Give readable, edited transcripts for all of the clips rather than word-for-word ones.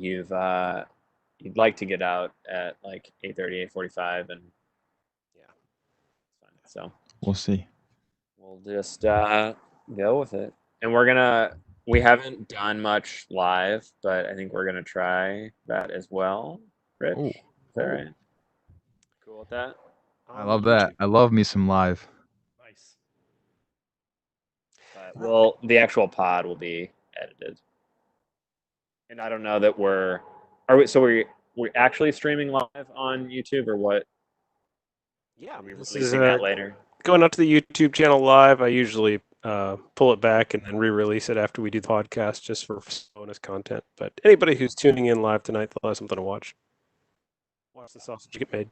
you'd like to get out at like 8:30, 8:45, and yeah, it's fine. So We'll see. we'll just go with it. And we haven't done much live, but I think we're gonna try that as well. Rich, Oh, is that right? Cool with that? I On love that. YouTube. I love me some live. Nice. But the actual pod will be edited. And I don't know that we're actually streaming live on YouTube or what? Yeah, Are we this is releasing that later? going out to the YouTube channel live. I usually pull it back and then re-release it after we do the podcast just for bonus content. But anybody who's tuning in live tonight, they'll have something to watch. Watch the sausage get made.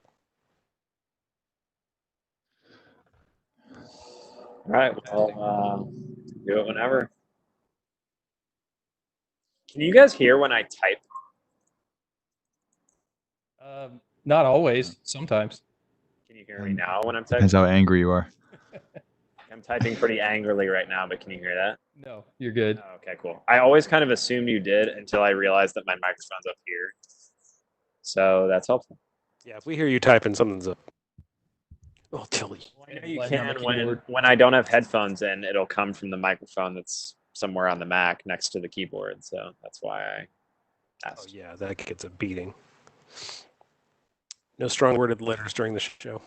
All right, well, do it whenever. Can you guys hear when I type? Not always. Sometimes. Can you hear me now when I'm Depends typing? how angry you are. I'm typing pretty angrily right now, but can you hear that? No, you're good. Oh, okay, cool. I always kind of assumed you did until I realized that my microphone's up here. So that's helpful. Yeah, if we hear you typing, something's up. Oh, Tilly. I know you Button on the can keyboard. when I don't have headphones in, it'll come from the microphone that's somewhere on the Mac next to the keyboard. So that's why I Oh, asked. yeah, that gets a beating. No strong worded letters during the show.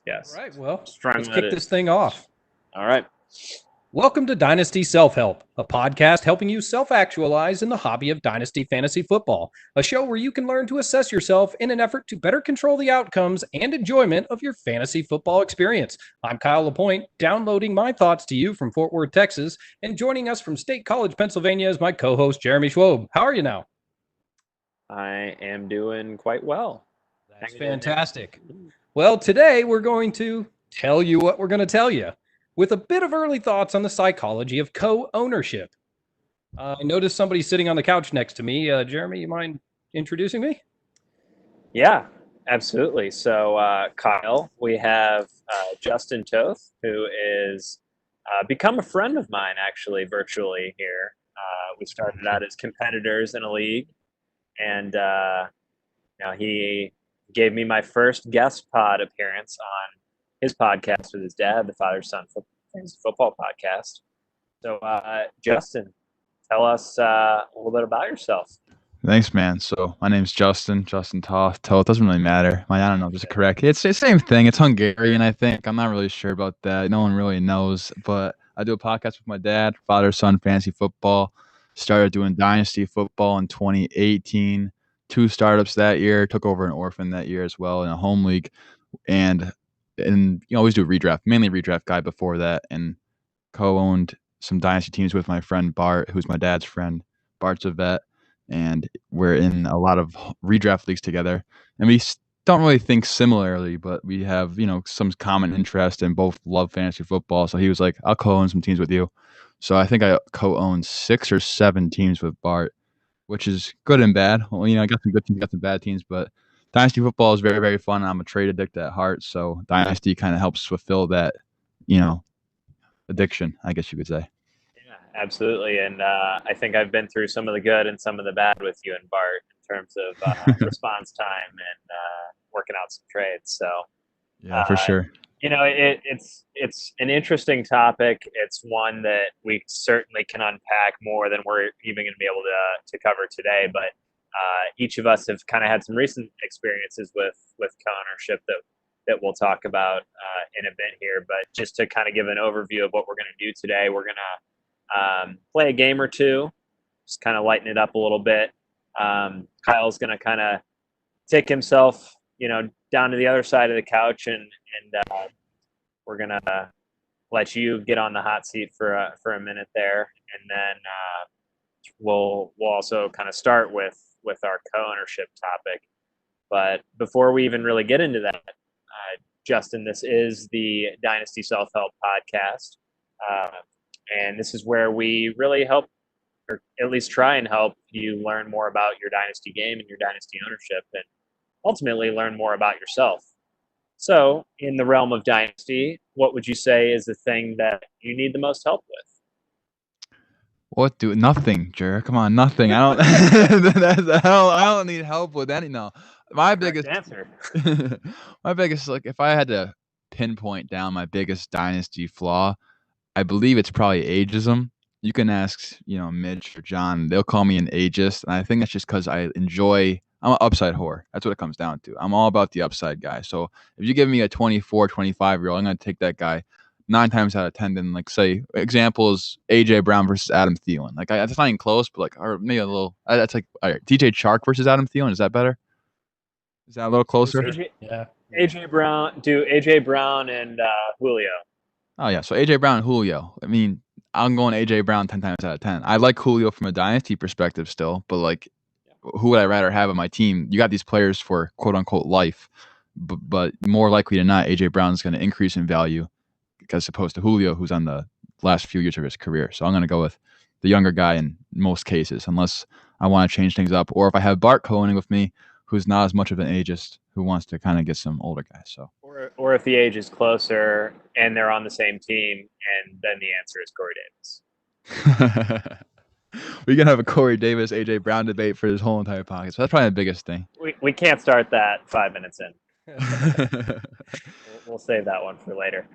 Yes. All right, well, Strong let's kick leaded. this thing off. All right. Welcome to Dynasty Self Help, a podcast helping you self actualize in the hobby of Dynasty Fantasy Football, a show where you can learn to assess yourself in an effort to better control the outcomes and enjoyment of your fantasy football experience. I'm Kyle Lapointe, downloading my thoughts to you from Fort Worth, Texas, and joining us from State College, Pennsylvania is my co host, Jeremy Schwob. How are you now? I am doing quite well. That's Hanging in there. fantastic. Well, today we're going to tell you what we're going to tell you with a bit of early thoughts on the psychology of co-ownership. I noticed somebody sitting on the couch next to me. Jeremy, you mind introducing me? Yeah, absolutely. So, Kyle, we have Justin Toth, who is become a friend of mine, actually, virtually here. We started out as competitors in a league, and now he gave me my first guest pod appearance on his podcast with his dad, the Father Son Fantasy Football Podcast. So, Justin, tell us a little bit about yourself. Thanks, man. So my name's Justin Toth. It doesn't really matter. I don't know, just correct. It's the same thing. It's Hungarian, I think. I'm not really sure about that. No one really knows. But I do a podcast with my dad, Father Son Fantasy Football. Started doing Dynasty football in 2018. 2 startups that year. Took over an orphan that year as well in a home league. And always do a redraft, mainly redraft guy before that, and co-owned some Dynasty teams with my friend Bart, who's my dad's friend. Bart's a vet, and we're in a lot of redraft leagues together. And we don't really think similarly, but we have, some common interest and both love fantasy football. So he was like, I'll co-own some teams with you. So I think I co-owned 6 or 7 teams with Bart, which is good and bad. Well, I got some good teams, got some bad teams, but Dynasty football is very, very fun. I'm a trade addict at heart, so Dynasty kind of helps fulfill that, addiction, I guess you could say. Yeah, absolutely. And I think I've been through some of the good and some of the bad with you and Bart in terms of response time and working out some trades. So, Yeah, for sure. it's an interesting topic. It's one that we certainly can unpack more than we're even going to be able to cover today. But each of us have kind of had some recent experiences with co-ownership that we'll talk about in a bit here. But just to kind of give an overview of what we're going to do today, we're going to play a game or two, just kind of lighten it up a little bit. Kyle's going to kind of take himself, down to the other side of the couch, and we're going to let you get on the hot seat for a minute there, and then we'll also kind of start with our co-ownership topic. But before we even really get into that, Justin, this is the Dynasty Self Help Podcast, and this is where we really help, or at least try and help you learn more about your Dynasty game and your Dynasty ownership, and ultimately learn more about yourself. So, in the realm of Dynasty, what would you say is the thing that you need the most help with? What do nothing, Jer? Come on, nothing. I don't. I don't need help with any. No, my biggest answer. my biggest if I had to pinpoint down my biggest dynasty flaw, I believe it's probably ageism. You can ask, Mitch or John. They'll call me an ageist, and I think that's just because I'm an upside whore. That's what it comes down to. I'm all about the upside guy. So if you give me a 24, 25-year-old, I'm going to take that guy 9 times out of 10. Then, say, example is A.J. Brown versus Adam Thielen. That's not even close, but, or maybe a little. That's all right, DJ Chark versus Adam Thielen. Is that better? Is that a little closer? AJ Brown and Julio. Oh, yeah. So A.J. Brown and Julio. I mean, I'm going A.J. Brown 10 times out of 10. I like Julio from a dynasty perspective still, but, who would I rather have on my team? You got these players for quote-unquote life, but more likely than not, A.J. Brown is going to increase in value as opposed to Julio, who's on the last few years of his career. So I'm going to go with the younger guy in most cases, unless I want to change things up. Or if I have Bart co-owning with me, who's not as much of an ageist, who wants to kind of get some older guys. So, or if the age is closer and they're on the same team, and then the answer is Corey Davis. We're gonna have a Corey Davis, AJ Brown debate for this whole entire podcast. So that's probably the biggest thing. We can't start that 5 minutes in. We'll save that one for later.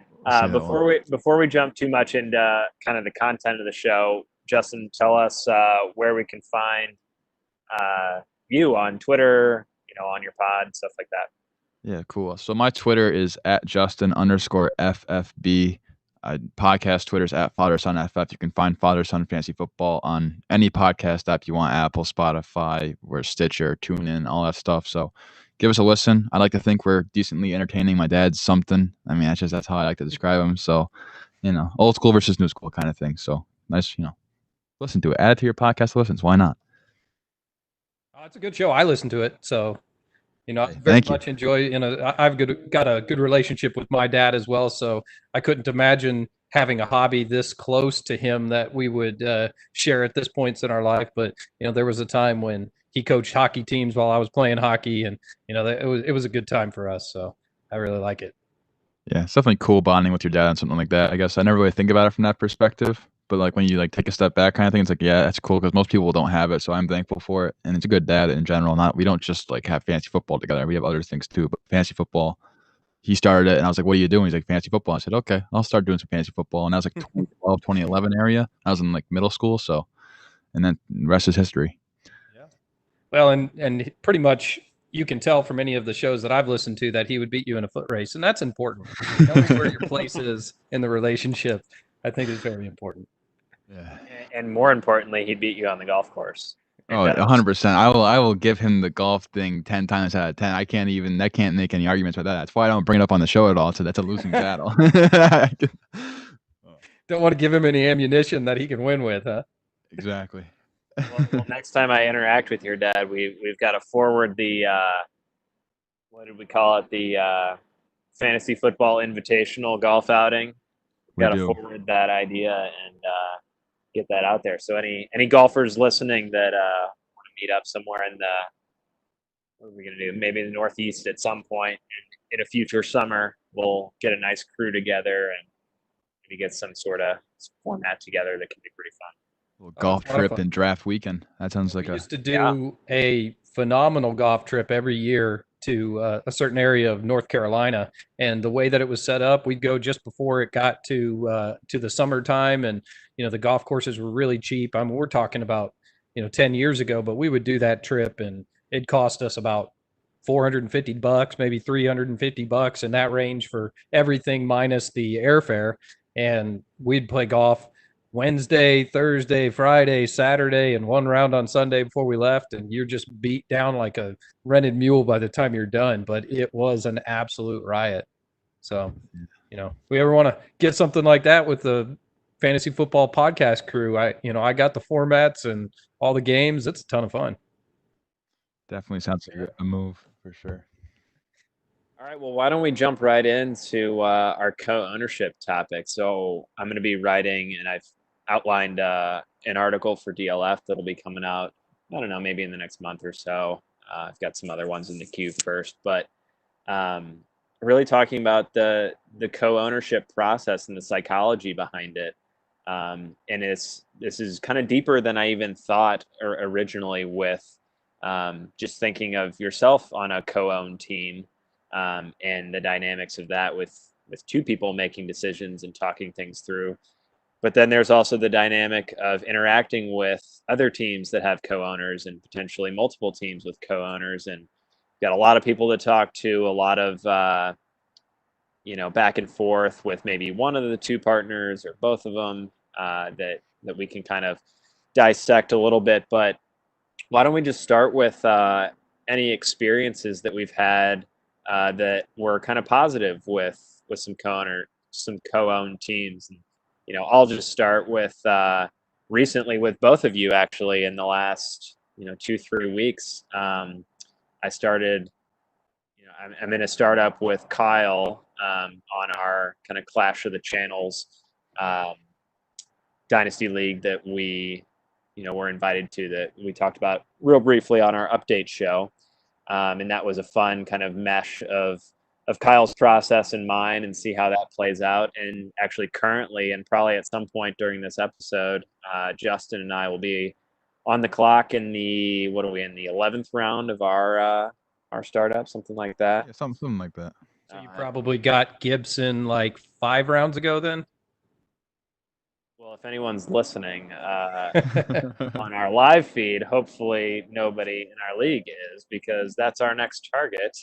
Before we jump too much into kind of the content of the show, Justin, tell us where we can find you on Twitter, on your pod, stuff like that. Yeah, cool. So my Twitter is @Justin_FFB. Podcast Twitter's @FatherSonFF. You can find Father Son Fantasy Football on any podcast app you want: Apple, Spotify, or Stitcher, TuneIn, all that stuff. So give us a listen. I like to think we're decently entertaining. My dad's something. I mean, that's how I like to describe him. So, old school versus new school kind of thing. So nice, listen to it. Add it to your podcast listens. Why not? It's a good show. I listen to it. So, I very much enjoy, I've got a good relationship with my dad as well. So I couldn't imagine having a hobby this close to him that we would share at this points in our life. But, there was a time when he coached hockey teams while I was playing hockey, and, it was a good time for us. So I really like it. Yeah, it's definitely cool bonding with your dad and something like that. I guess I never really think about it from that perspective. But when you take a step back kind of thing, it's yeah, that's cool because most people don't have it. So I'm thankful for it. And it's a good dad in general. We don't just have fantasy football together. We have other things too. But fantasy football, he started it and I was like, what are you doing? He's like, fantasy football. I said, okay, I'll start doing some fantasy football. And that was 2012, 2011 area. I was in middle school. So, and then the rest is history. Yeah. Well, and pretty much you can tell from any of the shows that I've listened to that he would beat you in a foot race. And that's important. Knowing where your place is in the relationship, I think is very important. Yeah. And more importantly, he beat you on the golf course. Oh, 100%. I will give him the golf thing 10 times out of 10. I can't make any arguments with that. That's why I don't bring it up on the show at all. So that's a losing battle. Don't want to give him any ammunition that he can win with, huh? Exactly. Well, next time I interact with your dad, we've got to forward the what did we call it? The fantasy football invitational golf outing. We've got to forward that idea and get that out there. So any golfers listening that want to meet up somewhere in what are we going to do? Maybe in the Northeast at some point, and in a future summer, we'll get a nice crew together and maybe get some sort of format together that can be pretty fun. A little golf trip and draft weekend. That sounds like we used to do a phenomenal golf trip every year to a certain area of North Carolina, and the way that it was set up, we'd go just before it got to the summertime, and the golf courses were really cheap. I mean, we're talking about 10 years ago, but we would do that trip, and it cost us about $450, maybe $350 in that range for everything minus the airfare, and we'd play golf Wednesday, Thursday, Friday, Saturday, and one round on Sunday before we left, and you're just beat down like a rented mule by the time you're done. But it was an absolute riot. So, if we ever want to get something like that with the fantasy football podcast crew, I got the formats and all the games. It's a ton of fun. Definitely sounds like a move for sure. All right, well, why don't we jump right into our co-ownership topic? So I'm going to be writing, and I've outlined an article for DLF that'll be coming out, I don't know, maybe in the next month or so. I've got some other ones in the queue first, but really talking about the co-ownership process and the psychology behind it. And this is kind of deeper than I even thought originally, with just thinking of yourself on a co-owned team, and the dynamics of that with two people making decisions and talking things through. But then there's also the dynamic of interacting with other teams that have co-owners, and potentially multiple teams with co-owners, and got a lot of people to talk to, a lot of back and forth with maybe one of the two partners or both of them, that we can kind of dissect a little bit. But why don't we just start with any experiences that we've had that were kind of positive with some co-owned teams. And I'll just start with recently with both of you, actually, in the last 2-3 weeks. I started, I'm in a startup with Kyle on our kind of Clash of the Channels Dynasty League that we were invited to, that we talked about real briefly on our update show. And that was a fun kind of mesh of Kyle's process and mine, and see how that plays out. And actually currently, and probably at some point during this episode, Justin and I will be on the clock in the, what are we in, the 11th round of our startup, something like that. Yeah, something like that. So you probably got Gibson like 5 rounds ago then? Well, if anyone's listening on our live feed, hopefully nobody in our league is, because that's our next target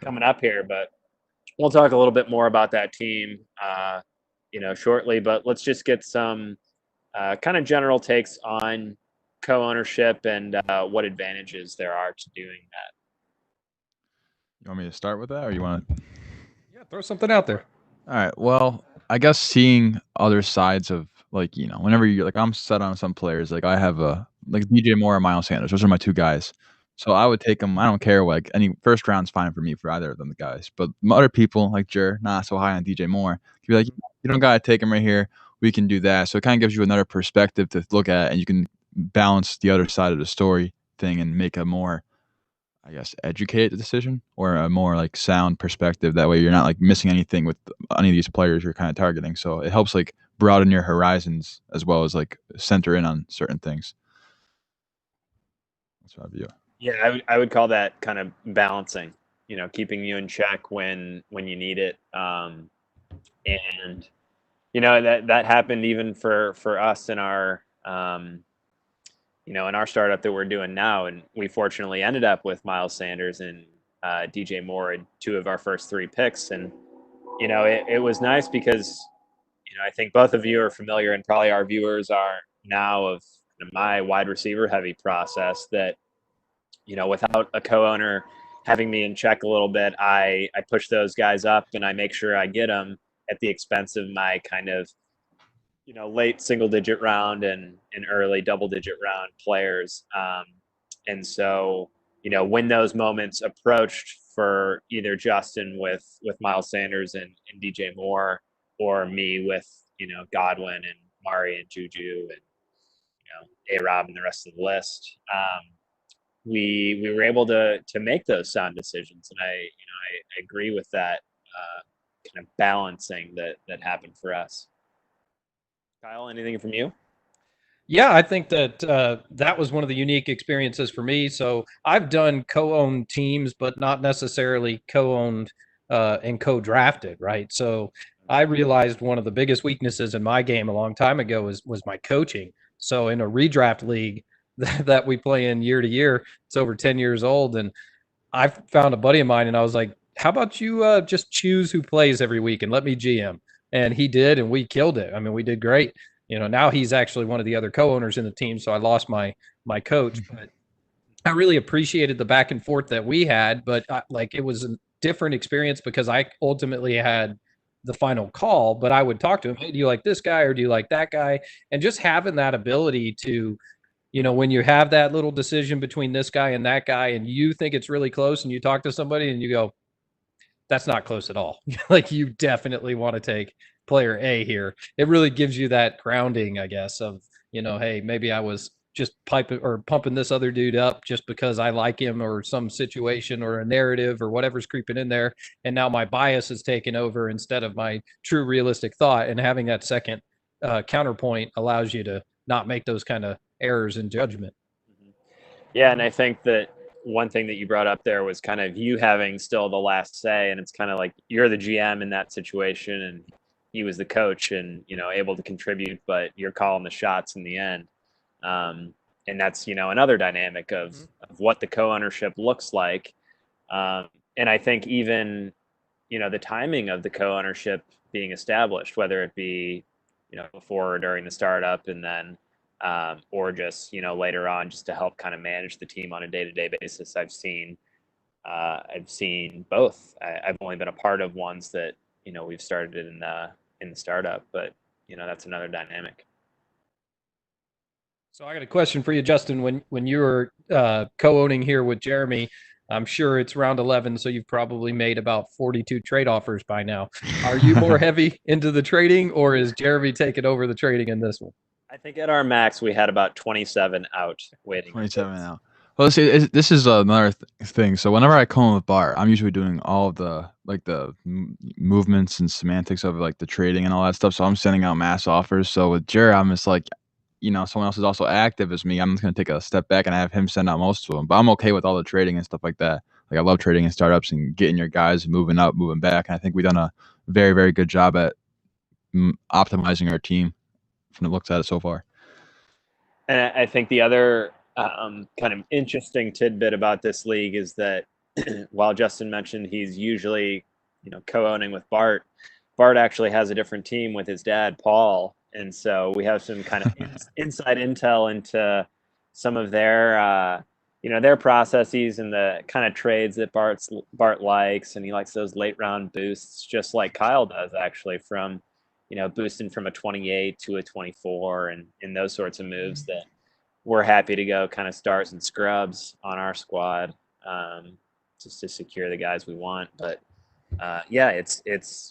coming up here. But we'll talk a little bit more about that team, shortly. But let's just get some kind of general takes on co-ownership and what advantages there are to doing that. You want me to start with that, or you want to? Yeah, throw something out there. All right. Well, I guess seeing other sides of, like, whenever you're like, I'm set on some players, like I have like DJ Moore and Miles Sanders. Those are my two guys. So I would take them. I don't care. Like, any first round's fine for me for either of them, the guys. But other people like Jer, not so high on DJ Moore, you're like, you don't gotta take him right here. We can do that. So it kind of gives you another perspective to look at, and you can balance the other side of the story thing and make a more, I guess, educated decision, or a more like sound perspective. That way you're not like missing anything with any of these players you're kind of targeting. So it helps like broaden your horizons, as well as like center in on certain things. That's my view. Yeah, I would call that kind of balancing, keeping you in check when you need it. And that happened even for us in our in our startup that we're doing now. And we fortunately ended up with Miles Sanders and DJ Moore in 2 of our first 3 picks. And it was nice because I think both of you are familiar, and probably our viewers are now, of my wide receiver heavy process, that without a co-owner having me in check a little bit, I push those guys up, and I make sure I get them at the expense of my kind of late single digit round and early double digit round players. And so when those moments approached for either Justin with Miles Sanders and DJ Moore, or me with Godwin and Mari and Juju and A-Rob and the rest of the list, we were able to make those sound decisions. And I agree with that kind of balancing that happened for us. Kyle, anything from you? Yeah, I think that that was one of the unique experiences for me. So I've done co-owned teams, but not necessarily co-owned and co-drafted, right? So I realized one of the biggest weaknesses in my game a long time ago was my coaching. So in a redraft league that we play in year to year, it's over 10 years old, and I found a buddy of mine, and I was like, how about you just choose who plays every week and let me GM? And he did, and we killed it. I mean, we did great. Now he's actually one of the other co-owners in the team, so I lost my coach. But I really appreciated the back and forth that we had, but it was a different experience because I ultimately had the final call, but I would talk to him, hey, do you like this guy or do you like that guy? And just having that ability to, when you have that little decision between this guy and that guy, and you think it's really close, and you talk to somebody and you go, that's not close at all. Like, you definitely want to take player A here. It really gives you that grounding, I guess, of, hey, maybe I was just pumping this other dude up just because I like him, or some situation or a narrative or whatever's creeping in there. And now my bias is taken over instead of my true realistic thought. And having that second counterpoint allows you to not make those kind of errors in judgment. Yeah, and I think that one thing that you brought up there was kind of you having still the last say, and it's kind of like you're the GM in that situation, and he was the coach, and able to contribute, but you're calling the shots in the end. And that's another dynamic of what the co-ownership looks like. And I think even the timing of the co-ownership being established, whether it be before or during the startup, and then or just later on, just to help kind of manage the team on a day-to-day basis. I've seen both. I've only been a part of ones that we've started in the startup, but that's another dynamic. So I got a question for you, Justin. When you were co-owning here with Jeremy, I'm sure it's round 11, so you've probably made about 42 trade offers by now. Are you more heavy into the trading, or is Jeremy taking over the trading in this one? I think at our max, we had about 27 out waiting. 27 out. Well, see, this is another thing. So whenever I come with Bart, I'm usually doing all of the movements and semantics of like the trading and all that stuff. So I'm sending out mass offers. So with Jared, I'm just like, someone else is also active as me. I'm just going to take a step back and have him send out most of them. But I'm okay with all the trading and stuff like that. Like I love trading in startups and getting your guys moving up, moving back. And I think we've done a very, very good job at optimizing our team from the looks at it so far. And I think the other kind of interesting tidbit about this league is that while Justin mentioned he's usually, co-owning with Bart actually has a different team with his dad, Paul. And so we have some kind of inside intel into some of their, their processes and the kind of trades that Bart likes. And he likes those late round boosts, just like Kyle does, actually, from, boosting from a 28 to a 24 and those sorts of moves that we're happy to go kind of stars and scrubs on our squad, just to secure the guys we want. But yeah, it's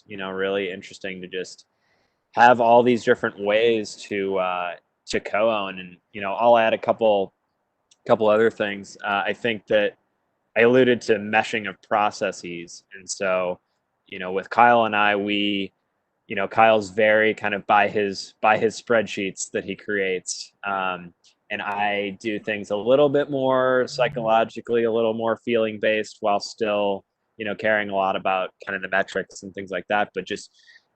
really interesting to just have all these different ways to co-own. And I'll add a couple other things. I think that I alluded to meshing of processes, and so with Kyle and I, we Kyle's very kind of by his spreadsheets that he creates, and I do things a little bit more psychologically, a little more feeling based, while still caring a lot about kind of the metrics and things like that, but just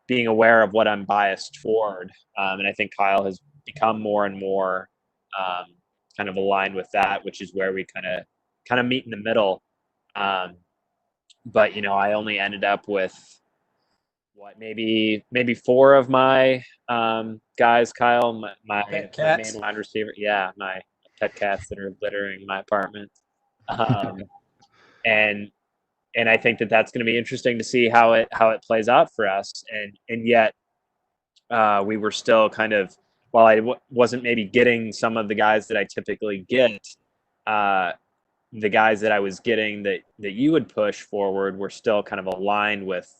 being aware of what I'm biased toward. And I think Kyle has become more and more kind of aligned with that, which is where we kind of meet in the middle. But I only ended up with maybe 4 of my guys, Kyle, my main wide receiver. Yeah, my pet cats that are littering my apartment. And I think that that's going to be interesting to see how it plays out for us. And yet we were still kind of, while I wasn't maybe getting some of the guys that I typically get, the guys that I was getting that you would push forward were still kind of aligned with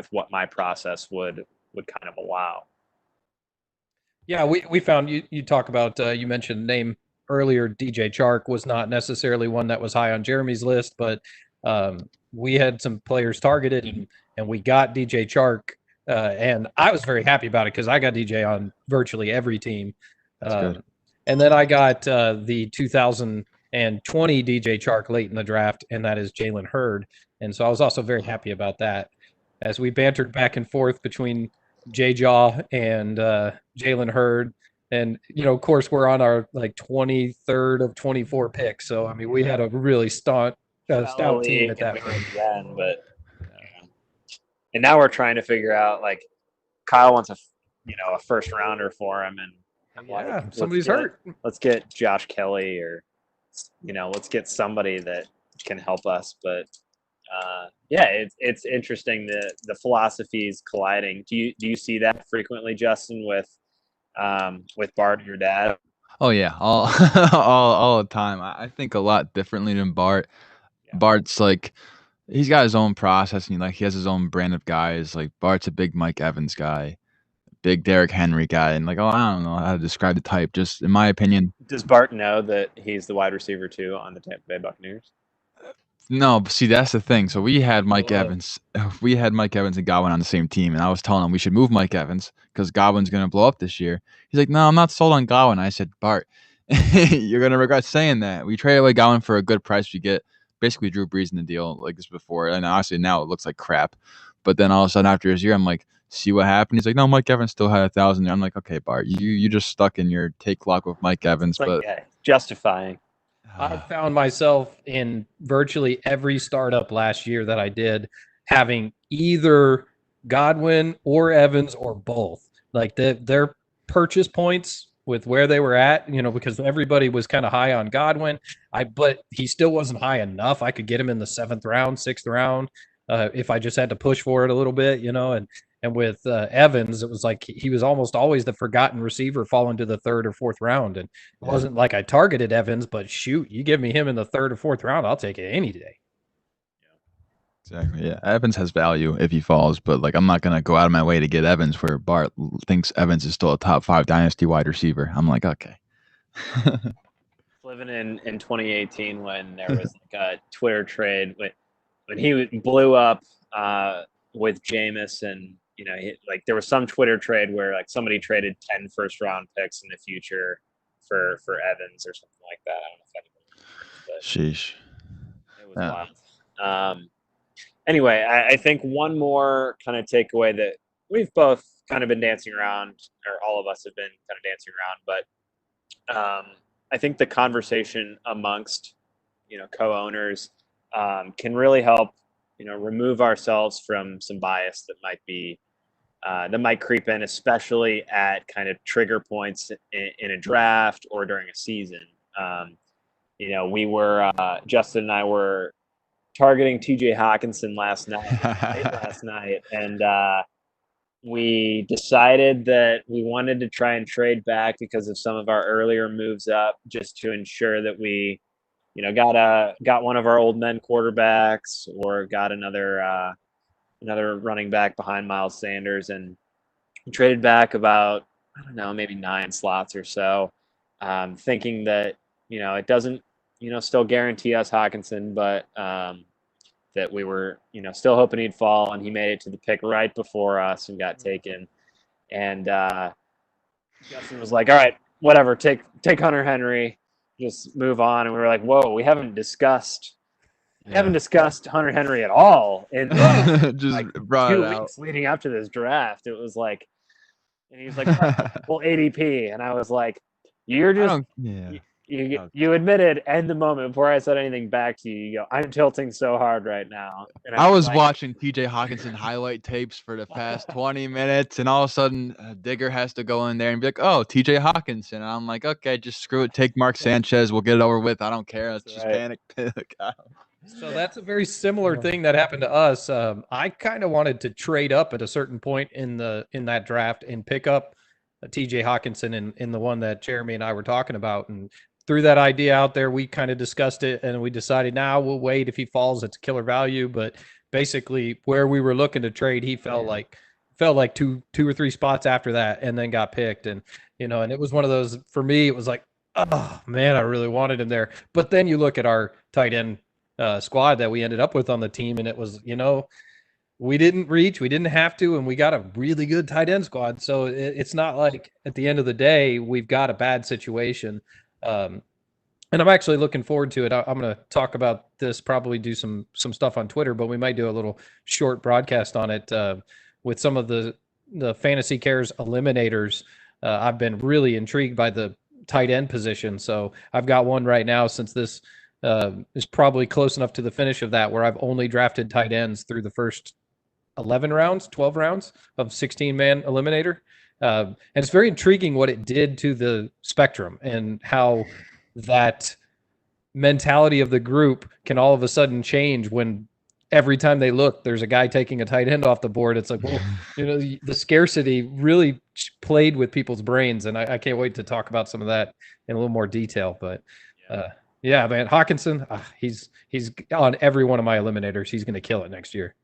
what my process would kind of allow. Yeah, we found you talk about, you mentioned name earlier, DJ Chark was not necessarily one that was high on Jeremy's list, but we had some players targeted and we got DJ Chark, and I was very happy about it because I got DJ on virtually every team. And then I got the 2020 DJ Chark late in the draft, and that is Jalen Hurd. And so I was also very happy about that. As we bantered back and forth between J-Jaw and Jalen Hurd. And, of course, we're on our 23rd of 24 picks. So, I mean, we had a really stout team at that point. Then, but, and now we're trying to figure out, Kyle wants a first rounder for him. And yeah, somebody's hurt. Let's get Josh Kelly or, let's get somebody that can help us. But, yeah, it's interesting the philosophies colliding. Do you see that frequently, Justin, with Bart and your dad? Oh yeah, all the time. I think a lot differently than Bart. Yeah. Bart's he's got his own process and he has his own brand of guys. Like Bart's a big Mike Evans guy, big Derrick Henry guy, and I don't know how to describe the type. Just in my opinion. Does Bart know that he's the wide receiver too on the Tampa Bay Buccaneers? No, but see, that's the thing. So we had Mike Evans. We had Mike Evans and Godwin on the same team, and I was telling him we should move Mike Evans because Godwin's going to blow up this year. He's like, no, I'm not sold on Godwin. I said, Bart, you're going to regret saying that. We traded away Godwin for a good price. We get basically Drew Brees in the deal like this before, and honestly, now it looks like crap. But then all of a sudden after his year, I'm like, see what happened? He's like, no, Mike Evans still had 1,000. I'm like, okay, Bart, you just stuck in your take clock with Mike Evans, It's like, but yeah, justifying. I found myself in virtually every startup last year that I did having either Godwin or Evans or both. Like their purchase points with where they were at, because everybody was kind of high on Godwin. But he still wasn't high enough. I could get him in the 7th round, 6th round, if I just had to push for it a little bit, And with Evans, it was like he was almost always the forgotten receiver falling to the 3rd or 4th round. And it wasn't like I targeted Evans, but shoot, you give me him in the 3rd or 4th round, I'll take it any day. Exactly. Yeah, Evans has value if he falls, but like I'm not gonna go out of my way to get Evans where Bart thinks Evans is still a top 5 dynasty wide receiver. I'm like, okay. Living in 2018 when there was like a Twitter trade when he blew up with Jameis, and there was some Twitter trade where like somebody traded 10 first-round picks in the future for Evans or something like that. I don't know if anybody remembers, but Sheesh. it was wild. Anyway, I think one more kind of takeaway that we've both kind of been dancing around, or all of us have been kind of dancing around, but I think the conversation amongst co-owners can really help remove ourselves from some bias that might creep in, especially at kind of trigger points in a draft or during a season. We were Justin and I were targeting TJ Hawkinson last night, and we decided that we wanted to try and trade back because of some of our earlier moves up, just to ensure that we got one of our old men quarterbacks, or got another running back behind Miles Sanders, and we traded back about, I don't know, maybe 9 slots or so, thinking that it doesn't still guarantee us Hawkinson, but that we were still hoping he'd fall, and he made it to the pick right before us and got taken. And Justin was like, all right, whatever, take Hunter Henry, just move on. And we were like, whoa, we haven't discussed Hunter Henry at all in just like brought 2 it out. weeks leading up to this draft. It was like, and he was like, well, ADP, and I was like, you're just you admitted in the moment before I said anything back to you, you go, I'm tilting so hard right now. And I was watching TJ Hawkinson highlight tapes for the past 20 minutes, and all of a sudden Digger has to go in there and be like, oh, TJ Hawkinson. And I'm like, okay, just screw it. Take Mark Sanchez. We'll get it over with. I don't care. Let's just panic. So that's a very similar thing that happened to us. I kind of wanted to trade up at a certain point in that draft and pick up TJ Hawkinson in the one that Jeremy and I were talking about, and threw that idea out there. We kind of discussed it, and we decided now we'll wait. If he falls, it's killer value. But basically, where we were looking to trade, he fell like two or three spots after that, and then got picked. And and it was one of those, for me, it was like, oh man, I really wanted him there. But then you look at our tight end squad that we ended up with on the team, and it was we didn't reach, we didn't have to, and we got a really good tight end squad. So it's not like at the end of the day we've got a bad situation. And I'm actually looking forward to it. I'm going to talk about this, probably do some stuff on Twitter, but we might do a little short broadcast on it with some of the Fantasy Cares eliminators. I've been really intrigued by the tight end position. So I've got one right now, since this is probably close enough to the finish of that, where I've only drafted tight ends through the first 12 rounds of 16-man eliminator. And it's very intriguing what it did to the spectrum, and how that mentality of the group can all of a sudden change when every time they look, there's a guy taking a tight end off the board. It's like, well, the scarcity really played with people's brains, and I can't wait to talk about some of that in a little more detail. But yeah, man, Hawkinson, he's on every one of my eliminators. He's going to kill it next year.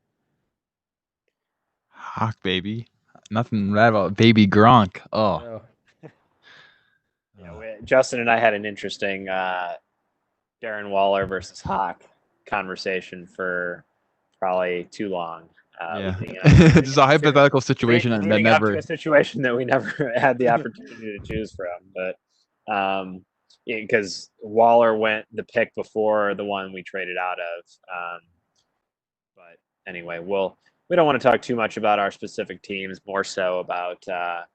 Hawk, baby. Nothing bad about baby Gronk. Oh. Justin and I had an interesting Darren Waller versus Hawk conversation for probably too long. It's a hypothetical situation that leading never. up to a situation that we never had the opportunity to choose from, but because Waller went the pick before the one we traded out of. But anyway, we don't want to talk too much about our specific teams, more so about the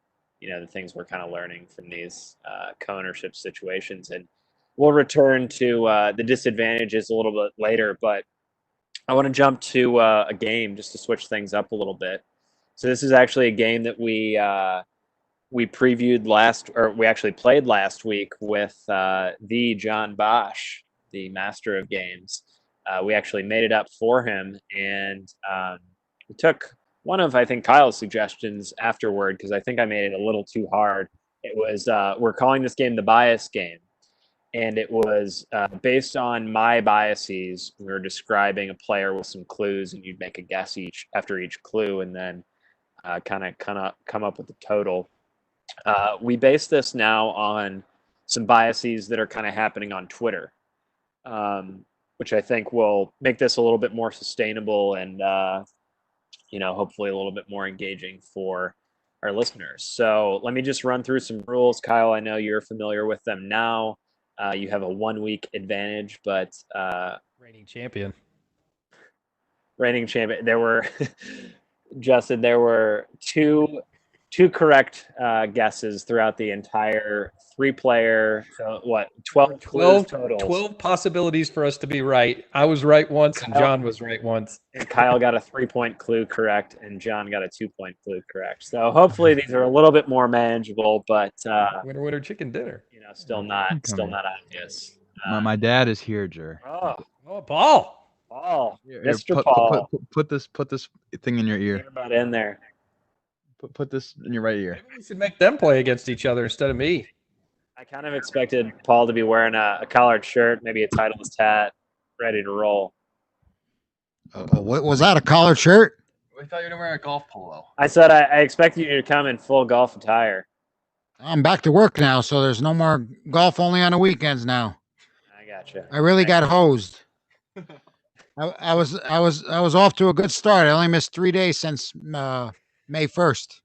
things we're kind of learning from these co-ownership situations, and we'll return to the disadvantages a little bit later. But I want to jump to a game just to switch things up a little bit. So this is actually a game that we previewed we actually played last week with the John Bosch, the master of games. We actually made it up for him, and we took one of, I think, Kyle's suggestions afterward, because I think I made it a little too hard. It was, we're calling this game the bias game. And it was based on my biases. We were describing a player with some clues, and you'd make a guess after each clue, and then kind of come up with the total. We base this now on some biases that are kind of happening on Twitter, which I think will make this a little bit more sustainable and hopefully a little bit more engaging for our listeners. So let me just run through some rules. Kyle, I know you're familiar with them now. You have a 1 week advantage, but reigning champion. There were Justin. There were two correct guesses throughout the entire 3-player. So what? 12 total. 12 possibilities for us to be right. I was right once, and John was right once. And Kyle got a 3-point clue correct, and John got a 2-point clue correct. So hopefully these are a little bit more manageable, but winner, chicken dinner. Still not obvious. My dad is here, Jer. Oh, Paul. Here, Mr. Paul. Put this thing in your ear. Get about in there. Put this in your right ear. Maybe we should make them play against each other instead of me. I kind of expected Paul to be wearing a collared shirt, maybe a Titleist hat, ready to roll. What was that? A collared shirt? I thought you were wearing a golf polo. I said I expected you to come in full golf attire. I'm back to work now, so there's no more golf, only on the weekends now. I gotcha. I really got hosed. I was off to a good start. I only missed 3 days since May 1st.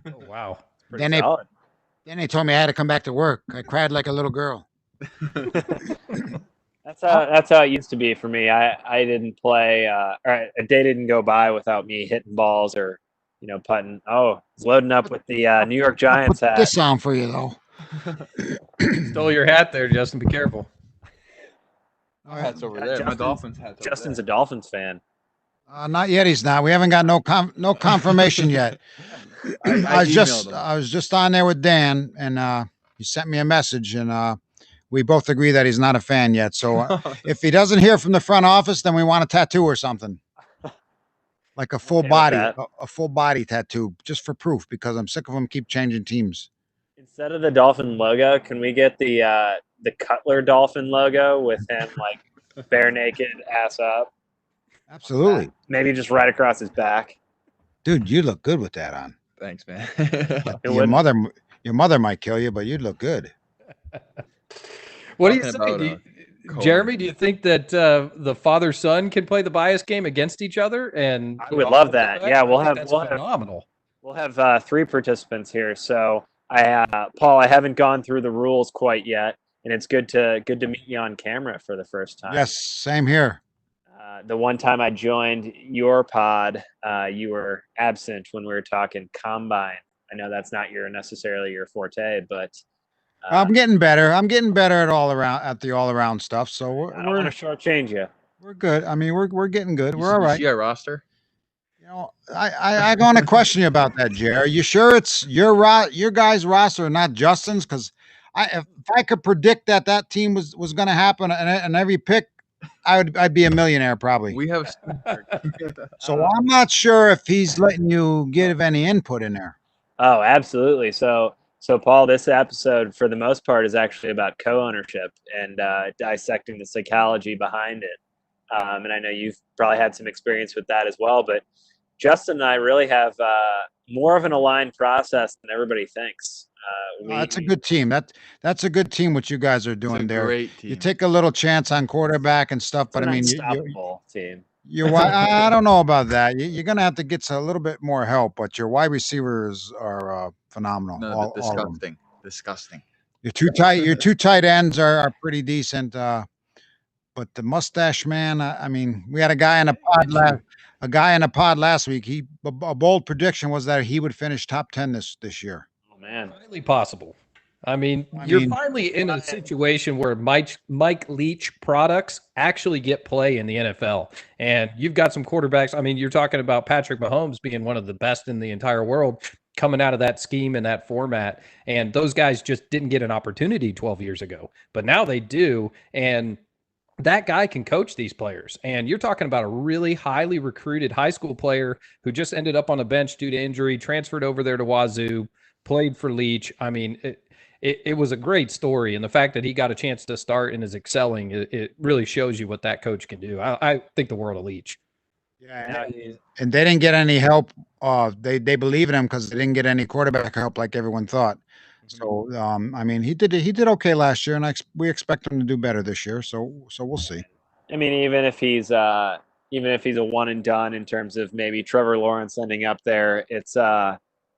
Oh, wow. Then they told me I had to come back to work. I cried like a little girl. That's how it used to be for me. I didn't play, or a day didn't go by without me hitting balls or putting. Oh, it's loading up with the New York Giants hat. This sound for you though. Stole your hat there, Justin. Be careful. Our hat's over there. My Dolphins hat's over Justin's there. a Dolphins fan. Not yet. He's not. We haven't got no confirmation yet. I was just on there with Dan, and he sent me a message, and we both agree that he's not a fan yet. So if he doesn't hear from the front office, then we want a tattoo or something. Like a full body tattoo, just for proof, because I'm sick of them keep changing teams. Instead of the Dolphin logo, can we get the Cutler Dolphin logo with him like bare naked, ass up? Absolutely. Maybe just right across his back. Dude, you look good with that on. Thanks, man. Your mother might kill you, but you'd look good. What do you say? Jeremy, do you think that the father-son can play the bias game against each other? And I would love that. Yeah, we'll have phenomenal. We'll have 3 participants here. So Paul, I haven't gone through the rules quite yet, and it's good to meet you on camera for the first time. Yes, same here. The one time I joined your pod, you were absent when we were talking combine. I know that's not necessarily your forte, but I'm getting better. I'm getting better at the all around stuff. So I don't want to shortchange you. We're good. I mean, we're getting good. We're all right. You see our roster? I'm going to question you about that, Jer. Are you sure it's your guys' roster, not Justin's? Because if I could predict that team was going to happen, and every pick, I'd be a millionaire probably. We have. So I'm not sure if he's letting you give any input in there. Oh, absolutely. So Paul, this episode for the most part is actually about co-ownership and dissecting the psychology behind it. And I know you've probably had some experience with that as well, but Justin and I really have more of an aligned process than everybody thinks. That's a good team. That's a good team. What you guys are It's doing a there. great team. You take a little chance on quarterback and stuff, but I an mean, unstoppable team. I don't know about that. You're going to have to get a little bit more help, but your wide receivers are phenomenal. No, all of them. disgusting. Disgusting. Your two tight ends are pretty decent. But the mustache man, I mean, we had a guy in a pod last week. A bold prediction was that he would finish top 10 this year. Oh man, Highly possible. I mean, you're finally in a situation where Mike Leach products actually get play in the NFL. And you've got some quarterbacks. I mean, you're talking about Patrick Mahomes being one of the best in the entire world coming out of that scheme and that format. And those guys just didn't get an opportunity 12 years ago. But now they do. And that guy can coach these players. And you're talking about a really highly recruited high school player who just ended up on the bench due to injury, transferred over there to Wazoo, played for Leach. I mean, it was a great story. And the fact that he got a chance to start and is excelling, it really shows you what that coach can do. I think the world of Leach. Yeah, and they didn't get any help. They believe in him because they didn't get any quarterback help like everyone thought. So, I mean, he did okay last year, and we expect him to do better this year. So we'll see. I mean, even if he's a one and done in terms of maybe Trevor Lawrence ending up there, it's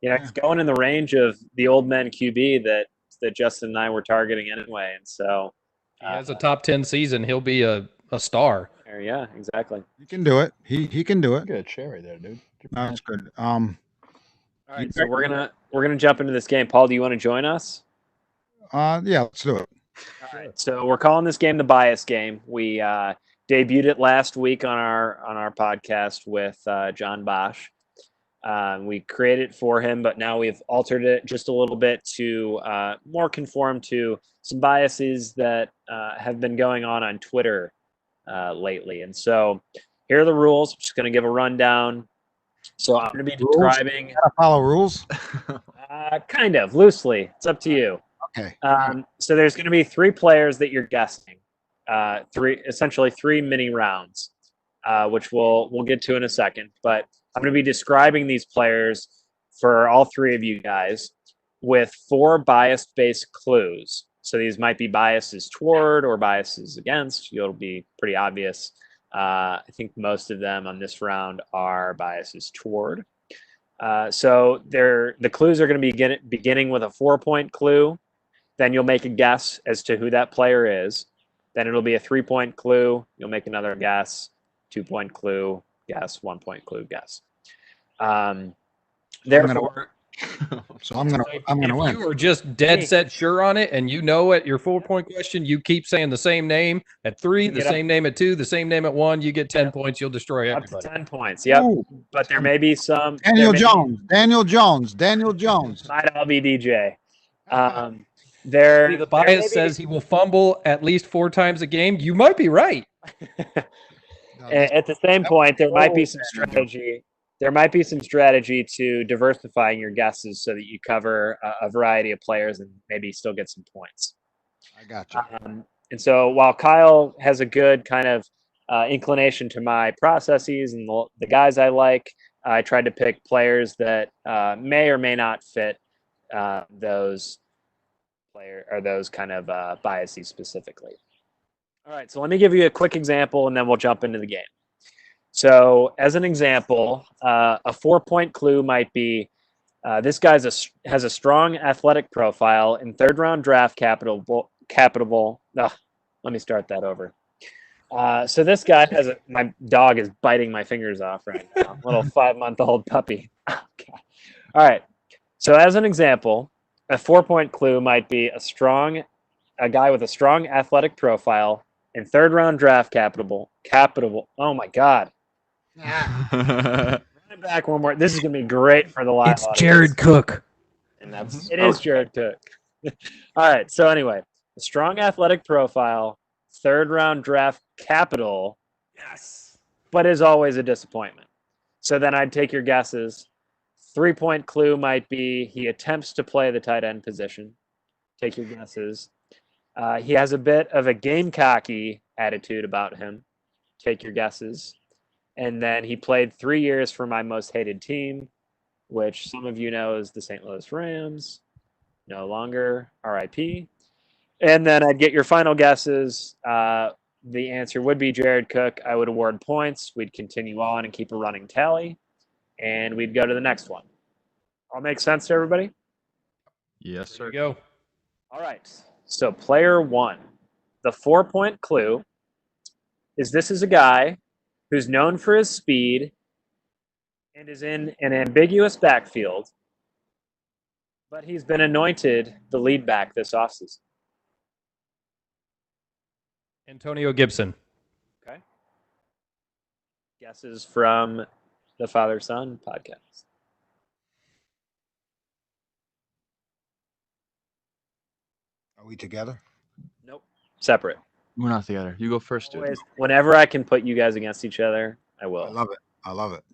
he's going in the range of the old men QB that Justin and I were targeting anyway. And so he has a top 10 season. He'll be a star. Yeah, exactly. He can do it. He can do it. Good cherry there, dude. That's good. All right, so we're gonna jump into this game. Paul, do you want to join us? Yeah, let's do it. All right. So we're calling this game the bias game. We debuted it last week on our podcast with John Bosch. We created it for him, but now we've altered it just a little bit to more conform to some biases that have been going on Twitter lately. And so here are the rules. I'm just going to give a rundown. So I'm going to be describing. You gotta follow rules. Kind of loosely. It's up to you. Okay. So there's going to be 3 players that you're guessing. Essentially 3 mini rounds, which we'll get to in a second. But I'm going to be describing these players for all 3 of you guys with 4 bias-based clues. So these might be biases toward or biases against. It'll be pretty obvious. I think most of them on this round are biases toward. So the clues are going to be beginning with a 4-point clue. Then you'll make a guess as to who that player is. Then it'll be a 3-point clue. You'll make another guess. 2-point clue, guess. 1-point clue, guess. Therefore, so I'm gonna win. If you are just dead set sure on it, and you know at your 4-point question, you keep saying the same name at 3, the same name at 2, the same name at 1. You get 10 points. You'll destroy everybody. Up to 10 points. Yep. Ooh. But there may be some. Daniel Jones. Might all be DJ. The bias says he will fumble at least 4 times a game. You might be right. At the same point, there might be some strategy. There might be some strategy to diversifying your guesses so that you cover a variety of players and maybe still get some points. I got you. And so while Kyle has a good kind of inclination to my processes and the guys I like, I tried to pick players that may or may not fit those kind of biases specifically. All right, so let me give you a quick example, and then we'll jump into the game. So as an example, a 4-point clue might be this guy has a strong athletic profile in 3rd-round draft capital. Let me start that over. So this guy my dog is biting my fingers off right now. Little 5-month-old puppy. Oh, God. All right. So as an example, a 4-point clue might be a guy with a strong athletic profile in 3rd-round draft capital. Oh my God. Run it back one more. This is going to be great for the live audience. It's Jared Cook. And it is Jared Cook. All right. So anyway, a strong athletic profile, 3rd-round draft capital. Yes. But is always a disappointment. So then I'd take your guesses. 3-point clue might be he attempts to play the tight end position. Take your guesses. He has a bit of a game-cocky attitude about him. Take your guesses. And then he played 3 years for my most hated team, which some of you know is the St. Louis Rams. no longer, RIP. And then I'd get your final guesses. The answer would be Jared Cook. I would award points. We'd continue on and keep a running tally. And we'd go to the next one. All make sense to everybody? Yes, There sir. you go. All right. So player 1. The 4-point clue is this is a guy who's known for his speed and is in an ambiguous backfield, but he's been anointed the lead back this offseason. Antonio Gibson. Okay. Guesses from the Father Son podcast. Are we together? Nope. Separate. We're not together. You go first, dude. Always, whenever I can put you guys against each other, I will. I love it. I love it.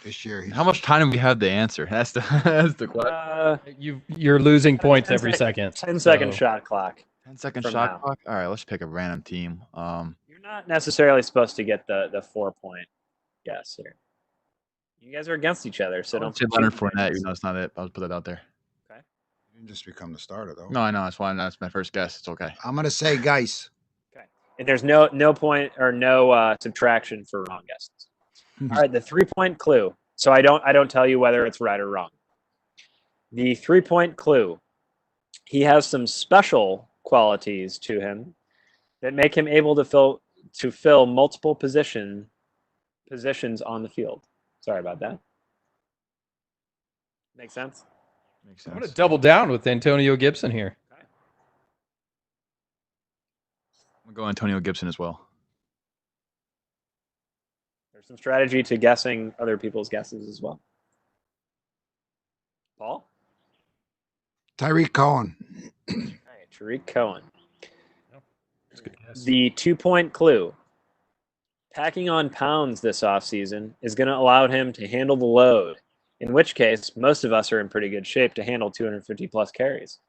This year, How much time do we have to answer? That's the question. You're losing points 10 every second. 10-second so- shot clock. 10-second From shot now. clock. All right, let's pick a random team. You're not necessarily supposed to get the 4-point guess here. You guys are against each other, so Don't don't say Leonard Fournette. You know it's not it. I'll put that out there. you didn't just become the starter, though. No, I know. That's why. That's my first guess. It's okay. I'm gonna say Geis. And there's no point or no subtraction for wrong guesses. All right, the 3-point clue. So I don't tell you whether it's right or wrong. The 3-point clue. He has some special qualities to him that make him able to fill multiple positions on the field. Sorry about that. Make sense? Makes I'm sense. going to double down with Antonio Gibson here. I'm gonna go Antonio Gibson as well. There's some strategy to guessing other people's guesses as well. Paul? Tyreek Cohen. All right, Tariq Cohen. That's a good guess. The 2-point clue. Packing on pounds this offseason is going to allow him to handle the load, in which case most of us are in pretty good shape to handle 250-plus carries.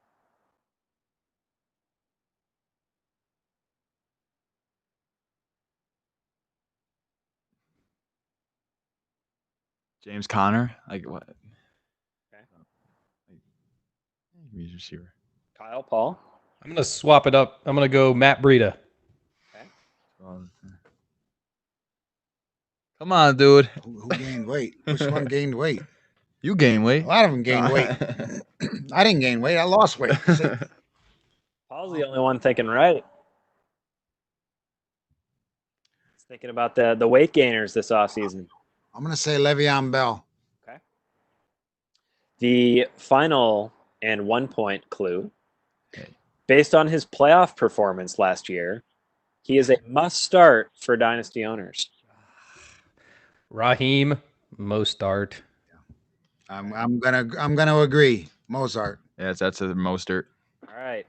James Conner. Like what? Okay. He's a receiver. Kyle, Paul? I'm going to swap it up. I'm going to go Matt Breida. Come on, dude. Who gained weight? Which one gained weight? You gain weight. A lot of them gained weight. I didn't gain weight. I lost weight. Paul's the only one thinking right. He's thinking about the weight gainers this offseason. I'm gonna say Le'Veon Bell. Okay. The final and 1-point clue. Okay. Based on his playoff performance last year, he is a must-start for Dynasty owners. Raheem Mostart. I'm gonna agree. Mozart. Yes, that's a Mostert. All right.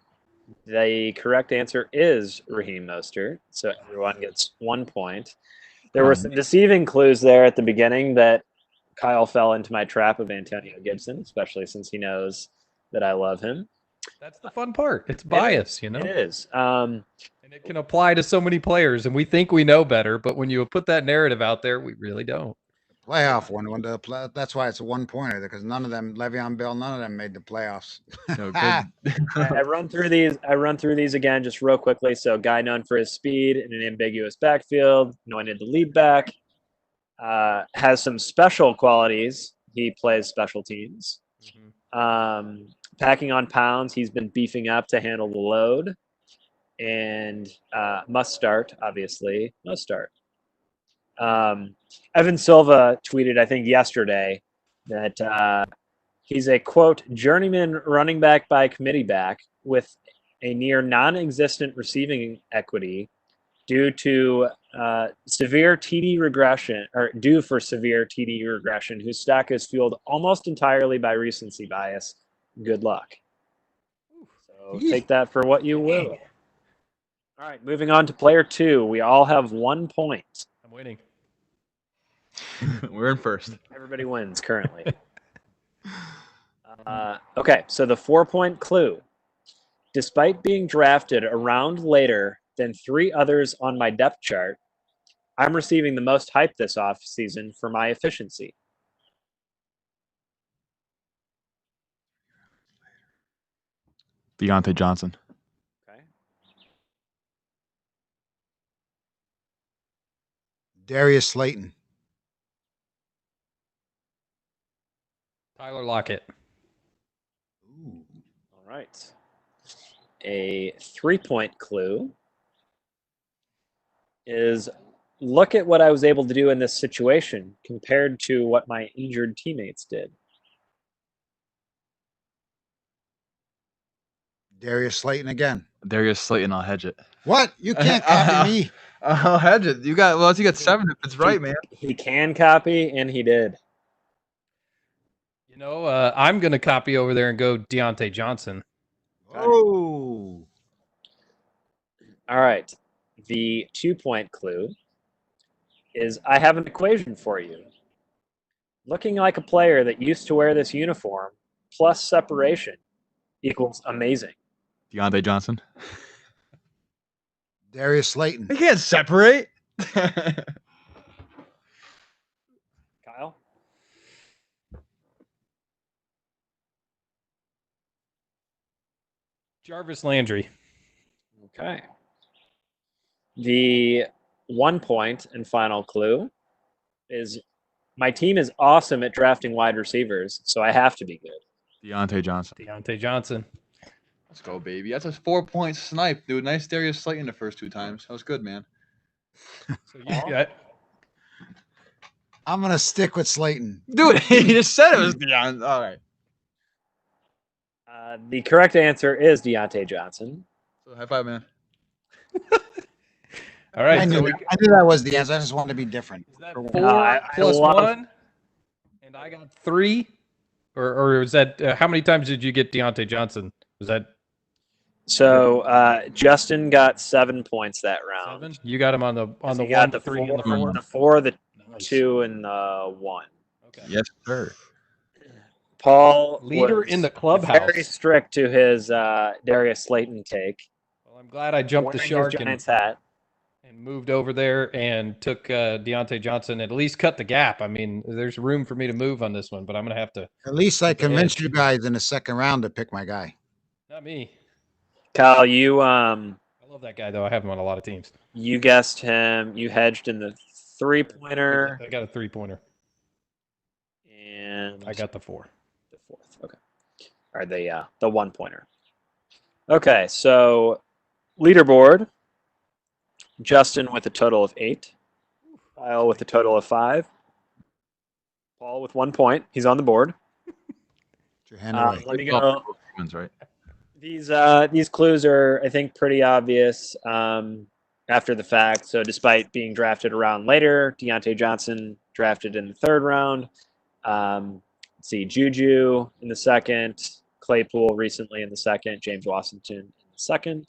The correct answer is Raheem Mostert. So everyone gets 1 point. There were some deceiving clues there at the beginning that Kyle fell into my trap of Antonio Gibson, especially since he knows that I love him. That's the fun part. It's bias, you know? It is. And it can apply to so many players, and we think we know better, but when you put that narrative out there, we really don't. Playoff one. That's why it's a 1-pointer, because none of them, Le'Veon Bell, none of them made the playoffs. No, good. I run through these again just real quickly. So guy known for his speed in an ambiguous backfield, anointed the lead back, has some special qualities. He plays special teams. Packing on pounds, he's been beefing up to handle the load. And must start, obviously. Must start. Evan Silva tweeted, I think yesterday, that he's a, quote, journeyman running back by committee back with a near non-existent receiving equity due for severe TD regression, whose stock is fueled almost entirely by recency bias. Good luck. So take that for what you will. All right, moving on to player 2. We all have 1 point. I'm waiting. We're in first. Everybody wins currently. Okay, so the 4-point clue. Despite being drafted a round later than 3 others on my depth chart, I'm receiving the most hype this offseason for my efficiency. Deontay Johnson. Okay. Darius Slayton. Tyler Lockett. All right. A 3-point clue is look at what I was able to do in this situation compared to what my injured teammates did. Darius Slayton again. Darius Slayton, I'll hedge it. What? You can't copy me. I'll hedge it. You got 7 if it's right, man. He can copy, and he did. You know, I'm going to copy over there and go Deontay Johnson. Oh. All right. The 2-point clue is I have an equation for you. Looking like a player that used to wear this uniform plus separation equals amazing. Deontay Johnson. Darius Slayton. He can't separate. Kyle? Jarvis Landry. Okay. The 1 point and final clue is my team is awesome at drafting wide receivers, so I have to be good. Deontay Johnson. Deontay Johnson. Let's go, baby. That's a 4-point snipe, dude. Nice Darius Slayton the first 2 times. That was good, man. So you got I'm going to stick with Slayton. Dude, he just said it was Deontay. All right. The correct answer is Deontay Johnson. So high five, man. all right. I knew that was the answer. I just wanted to be different. Is that No, 4 I plus love- 1? And I got 3? Or was that how many times did you get Deontay Johnson? Was that So Justin got 7 points that round. 7? You got him on the He 1, got the 3, and the 4, 4. the 4, the Nice. 2, and the 1. Okay. Yes, sir. Paul Leader was in the clubhouse. very strict to his Darius Slayton take. Well, I'm glad I jumped the Wearing shark his and Giants hat. moved over there and took Deontay Johnson, at least cut the gap. I mean, there's room for me to move on this one, but I'm going to have to. At least I With the convinced edge. you guys in the second round to pick my guy. Not me. Kyle, you I love that guy, though. I have him on a lot of teams. you guessed him. You hedged in the 3-pointer, I got a 3-pointer. and I got the 4. the 4th. Okay, or the 1-pointer. Okay, so leaderboard. Justin with a total of 8. Kyle with a total of 5. Paul with 1 point. He's on the board. Put your hand away. Let me go. Humans, right? These clues are, I think, pretty obvious after the fact. So despite being drafted a round later, Deontay Johnson drafted in the 3rd round. Let's see, Juju in the 2nd, Claypool recently in the 2nd, James Washington in the 2nd.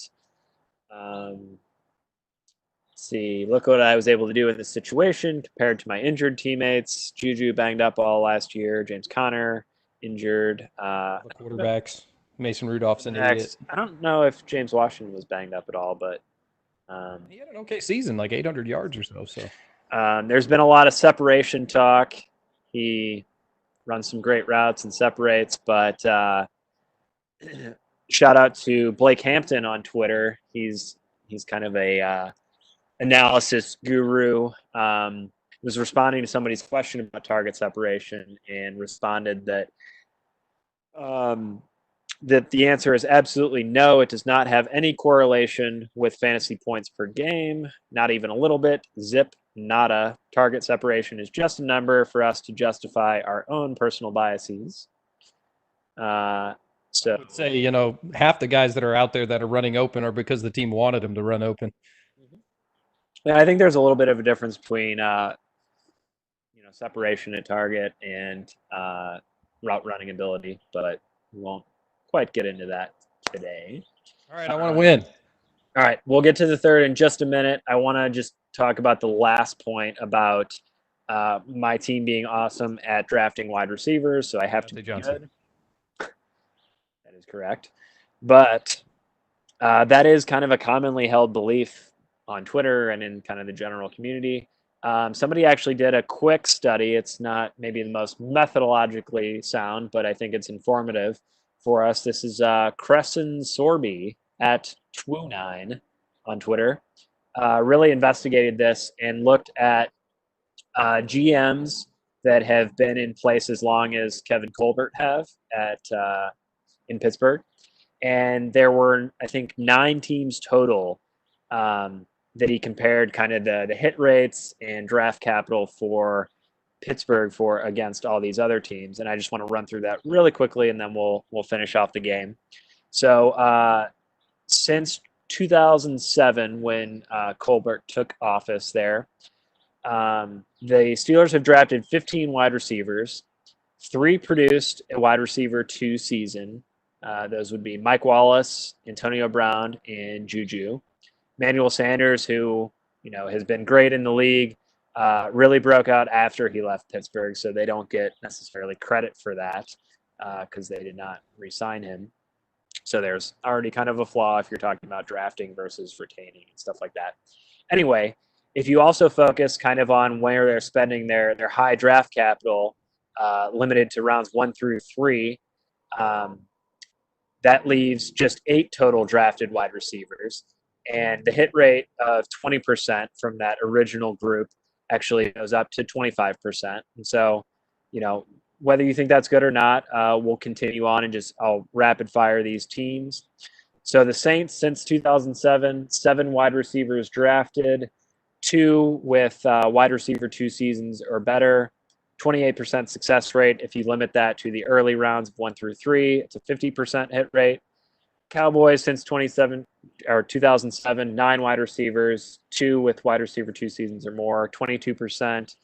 See, look what I was able to do in this situation compared to my injured teammates. Juju banged up all last year. James Conner injured. The quarterbacks. Mason Rudolph's an Next, idiot. I don't know if James Washington was banged up at all, but He had an okay season, like 800 yards or so. So there's been a lot of separation talk. He runs some great routes and separates, but shout out to Blake Hampton on Twitter. He's kind of a analysis guru. Was responding to somebody's question about target separation and responded that that the answer is absolutely no. It does not have any correlation with fantasy points per game, not even a little bit. Zip, nada. Target separation is just a number for us to justify our own personal biases. So I would say, half the guys that are out there that are running open are because the team wanted them to run open. yeah, I think there's a little bit of a difference between separation at target and route running ability, but we won't quite get into that today. All right, I want to win. All right, we'll get to the 3rd in just a minute. I want to just talk about the last point about my team being awesome at drafting wide receivers, so I have to be Johnson. good. That is correct. But that is kind of a commonly held belief on Twitter and in kind of the general community. Somebody actually did a quick study. It's not maybe the most methodologically sound, but I think it's informative. for us. This is Crescent Sorby at Twoo9 on Twitter. Really investigated this and looked at GMs that have been in place as long as Kevin Colbert have in Pittsburgh. And there were, I think, 9 teams total that he compared kind of the hit rates and draft capital for Pittsburgh against all these other teams. And I just want to run through that really quickly, and then we'll finish off the game. So since 2007, when Colbert took office there, the Steelers have drafted 15 wide receivers. 3 produced a wide receiver 2 season. Those would be Mike Wallace, Antonio Brown, and Juju. Manuel Sanders, who has been great in the league, really broke out after he left Pittsburgh, so they don't get necessarily credit for that because they did not re-sign him. So there's already kind of a flaw if you're talking about drafting versus retaining and stuff like that. Anyway, if you also focus kind of on where they're spending their high draft capital, limited to rounds 1 through 3, that leaves just 8 total drafted wide receivers. And the hit rate of 20% from that original group actually goes up to 25%. And so, whether you think that's good or not, we'll continue on and I'll rapid fire these teams. So the Saints, since 2007, 7 wide receivers drafted, 2 with wide receiver 2 seasons or better, 28% success rate. If you limit that to the early rounds of 1 through 3, it's a 50% hit rate. Cowboys, since 2007, 9 wide receivers, 2 with wide receiver 2 seasons or more, 22%.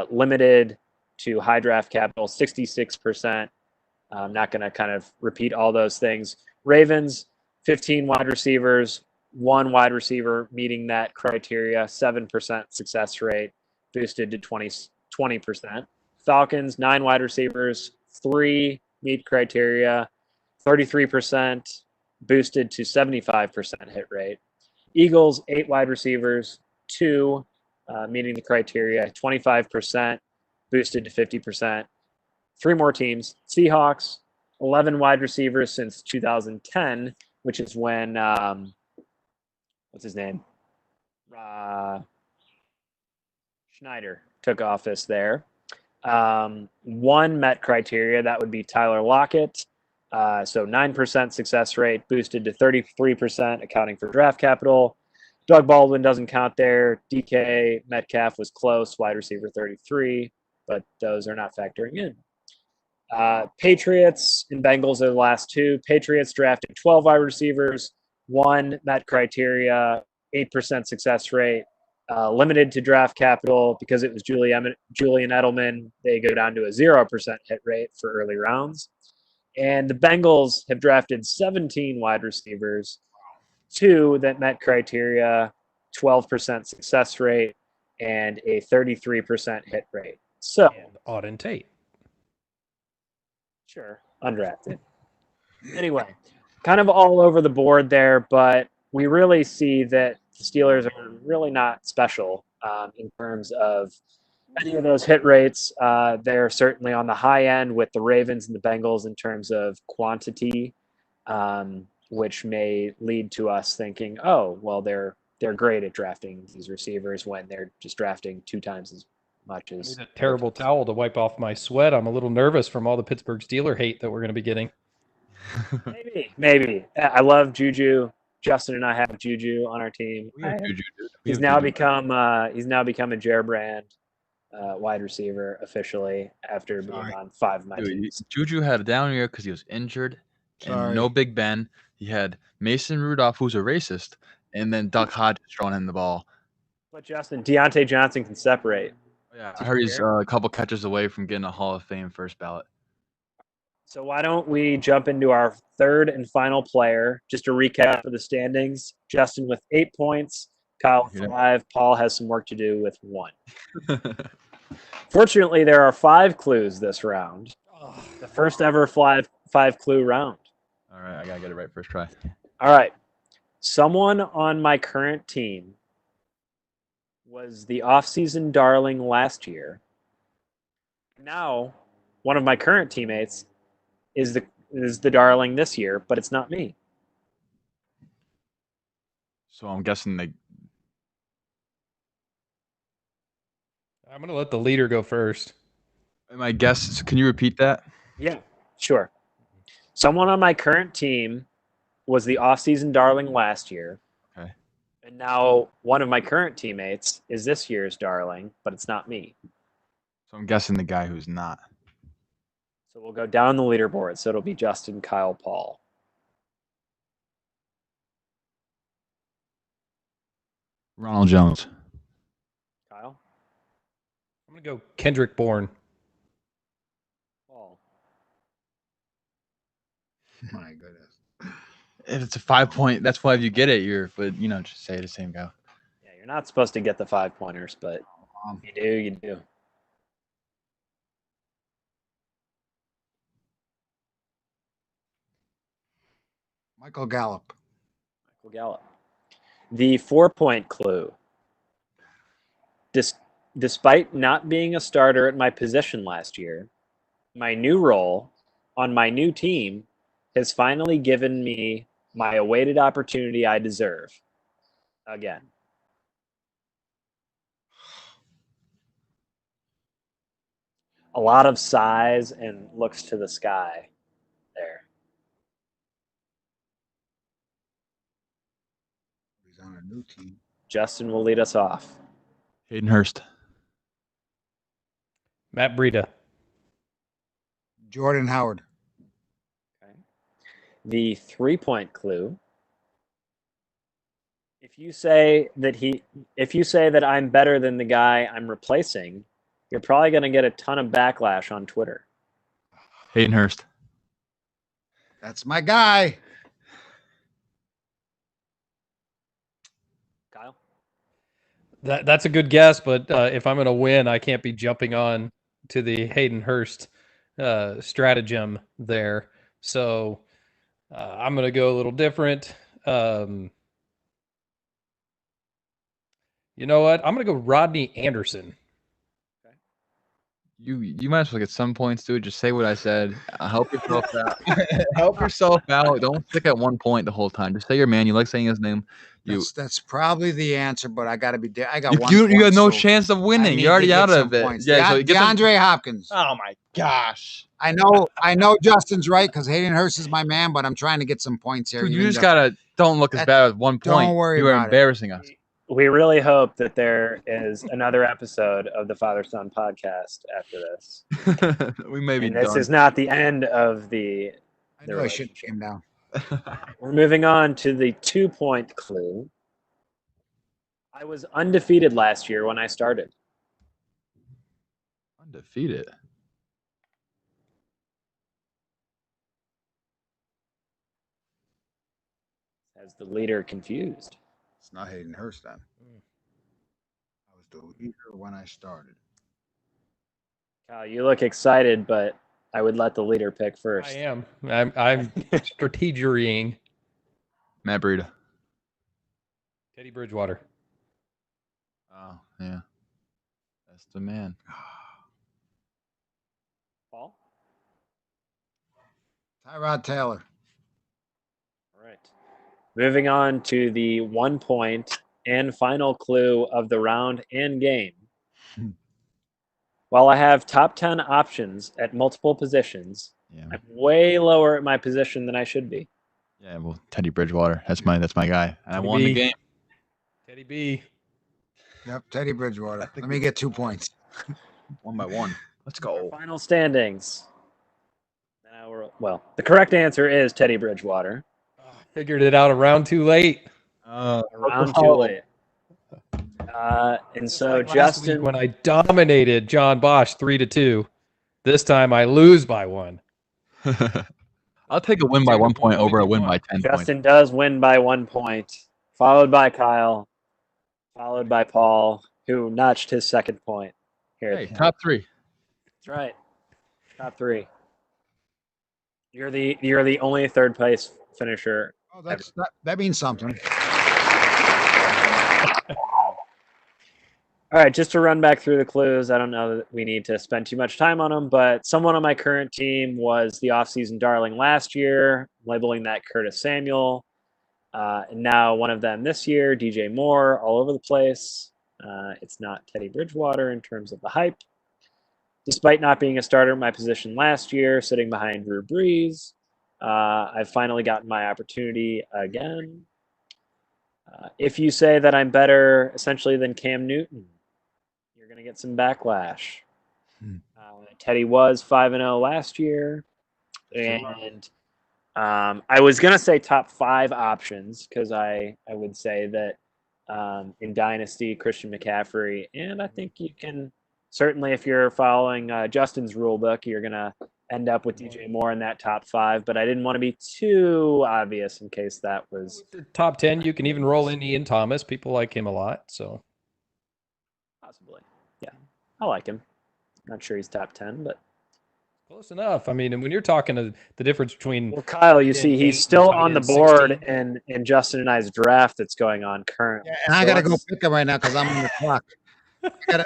Limited to high draft capital, 66%. I'm not going to kind of repeat all those things. Ravens, 15 wide receivers, 1 wide receiver meeting that criteria, 7% success rate, boosted to 20%. Falcons, 9 wide receivers, 3 meet criteria, 33%, boosted to 75% hit rate. Eagles, 8 wide receivers, 2 meeting the criteria, 25%, boosted to 50%. 3 more teams. Seahawks, 11 wide receivers since 2010, which is when, what's his name? Schneider took office there. 1 met criteria, that would be Tyler Lockett. So 9% success rate, boosted to 33%, accounting for draft capital. Doug Baldwin doesn't count there. DK Metcalf was close, wide receiver 33, but those are not factoring in. Patriots and Bengals are the last 2. Patriots drafted 12 wide receivers, 1 met criteria, 8% success rate. Limited to draft capital because it was Julian Edelman. They go down to a 0% hit rate for early rounds. And the Bengals have drafted 17 wide receivers, 2 that met criteria, 12% success rate, and a 33% hit rate. So, And Auden Tate. Sure, undrafted. Anyway, kind of all over the board there, but we really see that the Steelers are really not special in terms of any of those hit rates. They're certainly on the high end with the Ravens and the Bengals in terms of quantity, which may lead to us thinking, oh, well, they're great at drafting these receivers when they're just drafting 2 times as much as. I need a terrible towel to wipe off my sweat. I'm a little nervous from all the Pittsburgh Steeler hate that we're going to be getting. Maybe. I love Juju. Justin and I have Juju on our team. He's now become a Jer Brand wide receiver officially after being on 5 of my teams. Juju had a down year because he was injured, and no Big Ben. He had Mason Rudolph, who's a racist, and then Duck Hodges throwing in the ball. But Justin, Deontay Johnson can separate. Yeah, I heard he's a couple catches away from getting a Hall of Fame first ballot. So why don't we jump into our 3rd and final player? Just to recap of the standings: Justin with 8 points, Kyle with 5. Paul has some work to do with 1. Fortunately, there are 5 clues this round. The first ever 5 clue round. All right, I gotta get it right first try. All right. Someone on my current team was the offseason darling last year. Now, one of my current teammates is is the darling this year, but it's not me. So I'm guessing I'm going to let the leader go first. my guess. Can you repeat that? Yeah, sure. Someone on my current team was the offseason darling last year. Okay. And now one of my current teammates is this year's darling, but it's not me. So I'm guessing the guy who's not. So we'll go down the leaderboard. So it'll be Justin, Kyle, Paul. Ronald Jones. Kyle? I'm going to go Kendrick Bourne. Paul. My goodness. If it's a 5 point, that's why if you get it, but just say the same guy. Yeah, you're not supposed to get the 5-pointers, but you do. Michael Gallup. Michael Gallup. The 4-point clue. Despite not being a starter at my position last year, my new role on my new team has finally given me my awaited opportunity I deserve. Again. A lot of sighs and looks to the sky there. He's on a new team. Justin will lead us off. Hayden Hurst. Matt Breida. Jordan Howard. Okay. The 3-point clue. If you say that I'm better than the guy I'm replacing, you're probably going to get a ton of backlash on Twitter. Hayden Hurst. That's my guy. Kyle? That's a good guess, but if I'm going to win, I can't be jumping on to the Hayden Hurst stratagem there. So I'm going to go a little different. You know what? I'm going to go Rodney Anderson. You might as well get some points, dude. Just say what I said. Help yourself out. Help yourself out. Don't stick at 1 point the whole time. Just say your man. You like saying his name. That's probably the answer, but I got to be. I got one. You had no so chance of I winning. need You're already to out get of some it. points. Yeah, so get some- DeAndre Hopkins. Oh my gosh. I know Justin's right because Hayden Hurst is my man, but I'm trying to get some points here. Dude, you even just though- gotta don't look as bad at 1 point. Don't worry You are about it. embarrassing us. We really hope that there is another episode of the Father Son podcast after this. We may be And this done. is not the end of the I knew I should have came down. We're moving on to the 2-point clue. I was undefeated last year when I started. Undefeated. As the leader confused. It's not Hayden Hurst then. I was the leader when I started. Kyle, you look excited, but I would let the leader pick first. I am. I'm strategerying. Matt Breida. Teddy Bridgewater. Oh, yeah. That's the man. Paul? Tyrod Taylor. All right. Moving on to the 1-point and final clue of the round and game. While I have top 10 options at multiple positions, Yeah. I'm way lower at my position than I should be. Yeah, well, Teddy Bridgewater. That's my guy. And I Teddy won B. the game. Teddy B. Yep, Teddy Bridgewater. Let me get 2 points. 1 by 1. Let's go. Final standings. The correct answer is Teddy Bridgewater. Figured it out a round too late. A round too late. And so Like last week Justin, when I dominated John Bosch 3-2, this time I lose by 1. I'll take a win by 1 point over a win by 10 points. Justin does win by 1 point, followed by Kyle, followed by Paul, who notched his second point here. Hey, top 3. That's right. Top 3. You're the only third place finisher. Oh, that means something. All right, just to run back through the clues, I don't know that we need to spend too much time on them, but someone on my current team was the offseason darling last year, labeling that Curtis Samuel. And now one of them this year, DJ Moore, all over the place. It's not Teddy Bridgewater in terms of the hype. Despite not being a starter at my position last year, sitting behind Drew Brees, I've finally gotten my opportunity again. If you say that I'm better essentially than Cam Newton, you're going to get some backlash. Teddy was 5-0 last year. And I was going to say top 5 options because I would say that in Dynasty, Christian McCaffrey, and I think you can certainly, if you're following Justin's rule book, you're going to end up with DJ Moore in that top 5, but I didn't want to be too obvious in case that was top 10. You can even roll in Ian Thomas. People like him a lot, so possibly. Yeah, I like him. Not sure he's top 10, but close enough. I mean, and when you're talking to the difference between... Well, Kyle, you see, he's still on the board in Justin and I's draft that's going on currently. Yeah, and I got to go pick him right now because I'm on the clock.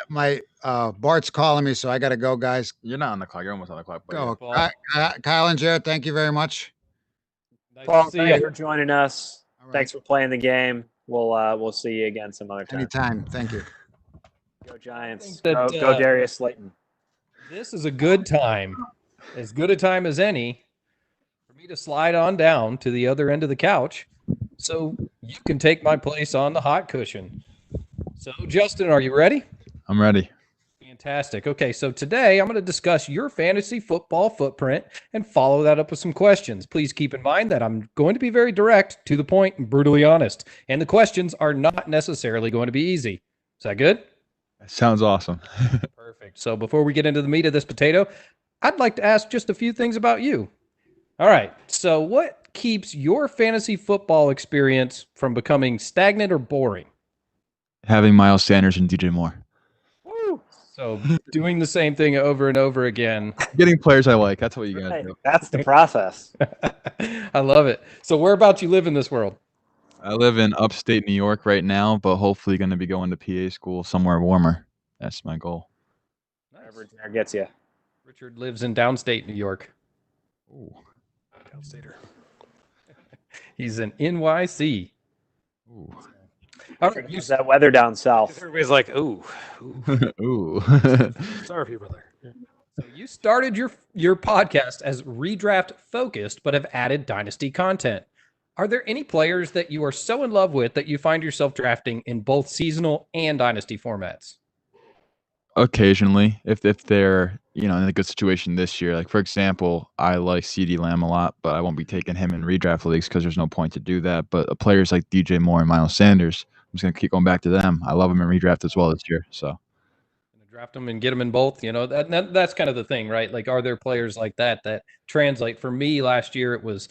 My Bart's calling me, so I got to go, guys. You're not on the clock. You're almost on the clock. Go. Kyle and Jared, thank you very much. Paul, thanks for joining us. Right. Thanks for playing the game. We'll see you again some other time. Anytime. Thank you. Go Giants. Go Darius Slayton. This is a good time, as good a time as any, for me to slide on down to the other end of the couch so you can take my place on the hot cushion. So, Justin, are you ready? I'm ready. Fantastic. Okay, so today I'm going to discuss your fantasy football footprint and follow that up with some questions. Please keep in mind that I'm going to be very direct, to the point, and brutally honest. And the questions are not necessarily going to be easy. Is that good? That sounds awesome. Perfect. So before we get into the meat of this potato, I'd like to ask just a few things about you. All right. So what keeps your fantasy football experience from becoming stagnant or boring? Having Miles Sanders and DJ Moore. Woo! So doing the same thing over and over again. Getting players I like. That's what you guys do. That's the process. I love it. So whereabouts you live in this world? I live in upstate New York right now, but hopefully going to be going to PA school somewhere warmer. That's my goal. Wherever there gets you. Richard lives in downstate New York. Ooh. Downstater. He's in NYC. Ooh. All right, use that weather down south. Everybody's like, ooh. Ooh. Sorry for you, brother. So you started your podcast as redraft focused, but have added dynasty content. Are there any players that you are so in love with that you find yourself drafting in both seasonal and dynasty formats? Occasionally, if they're in a good situation this year. Like, for example, I like CeeDee Lamb a lot, but I won't be taking him in redraft leagues because there's no point to do that. But players like DJ Moore and Miles Sanders, I'm just going to keep going back to them. I love them in redraft as well this year. So draft them and get them in both. That's kind of the thing, right? Like, are there players like that translate? For me last year, it was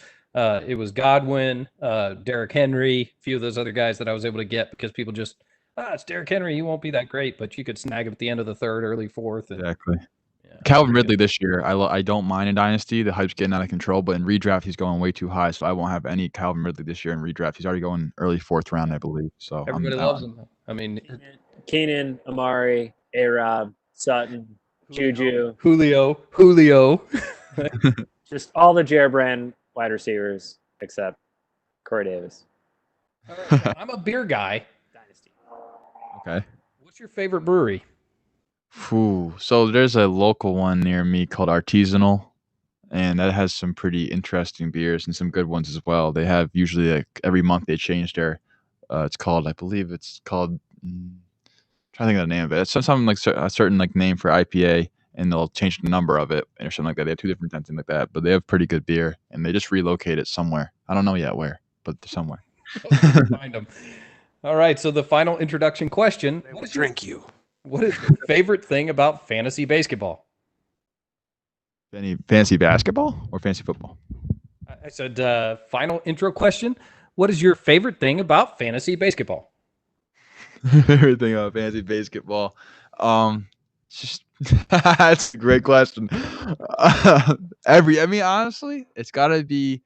Godwin, Derrick Henry, a few of those other guys that I was able to get because people just, it's Derrick Henry. He won't be that great, but you could snag him at the end of the third, early fourth. Exactly. Yeah, Calvin Ridley this year, I don't mind in Dynasty. The hype's getting out of control, but in redraft, he's going way too high, so I won't have any Calvin Ridley this year in redraft. He's already going early 4th round, I believe. So everybody loves him. I mean, Keenan, Amari, A-Rob, Sutton, Juju. Julio. Just all the Jared Brand wide receivers except Corey Davis. All right, so I'm a beer guy. Dynasty. Okay. What's your favorite brewery? So there's a local one near me called Artisanal, and that has some pretty interesting beers and some good ones as well. They have usually like every month they change their. I believe it's called. I'm trying to think of the name of it. It's something like a certain like name for IPA, and they'll change the number of it or something like that. They have 2 different things like that, but they have pretty good beer, and they just relocate it somewhere. I don't know yet where, but they're somewhere. Find them. All right. So the final introduction question: They will drink you. What is your favorite thing about fantasy basketball? Any fantasy basketball or fantasy football? I said final intro question. What is your favorite thing about fantasy basketball? Favorite thing about fantasy basketball? Just that's a great question. Honestly, it's got to be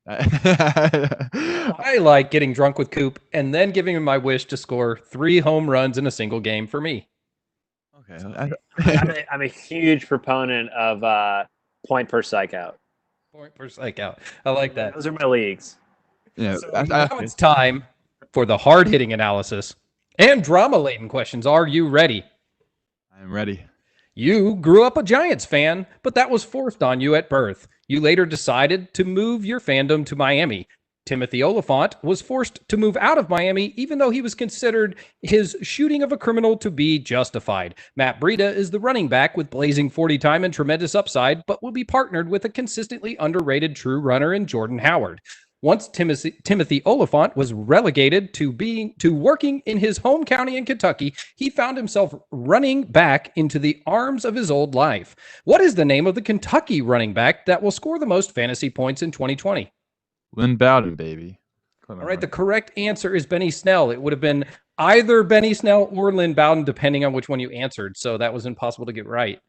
I like getting drunk with Coop and then giving him my wish to score 3 home runs in a single game for me. Okay. I'm a huge proponent of point per strike out. Point per strikeout. I like that. Those are my leagues. Yeah. So now it's time for the hard-hitting analysis and drama-laden questions. Are you ready? I'm ready. You grew up a Giants fan, but that was forced on you at birth. You later decided to move your fandom to Miami. Timothy Oliphant was forced to move out of Miami, even though he was considered his shooting of a criminal to be justified. Matt Breida is the running back with blazing 40 time and tremendous upside, but will be partnered with a consistently underrated true runner in Jordan Howard. Once Timothy Oliphant was relegated to working in his home county in Kentucky, he found himself running back into the arms of his old life. What is the name of the Kentucky running back that will score the most fantasy points in 2020? Lynn Bowden, baby. All right, the correct answer is Benny Snell. It would have been either Benny Snell or Lynn Bowden, depending on which one you answered. So that was impossible to get right.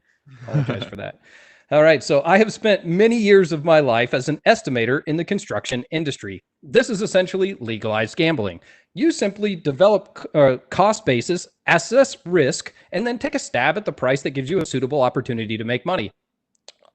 Apologize for that. All right, so I have spent many years of my life as an estimator in the construction industry. This is essentially legalized gambling. You simply develop cost basis, assess risk, and then take a stab at the price that gives you a suitable opportunity to make money.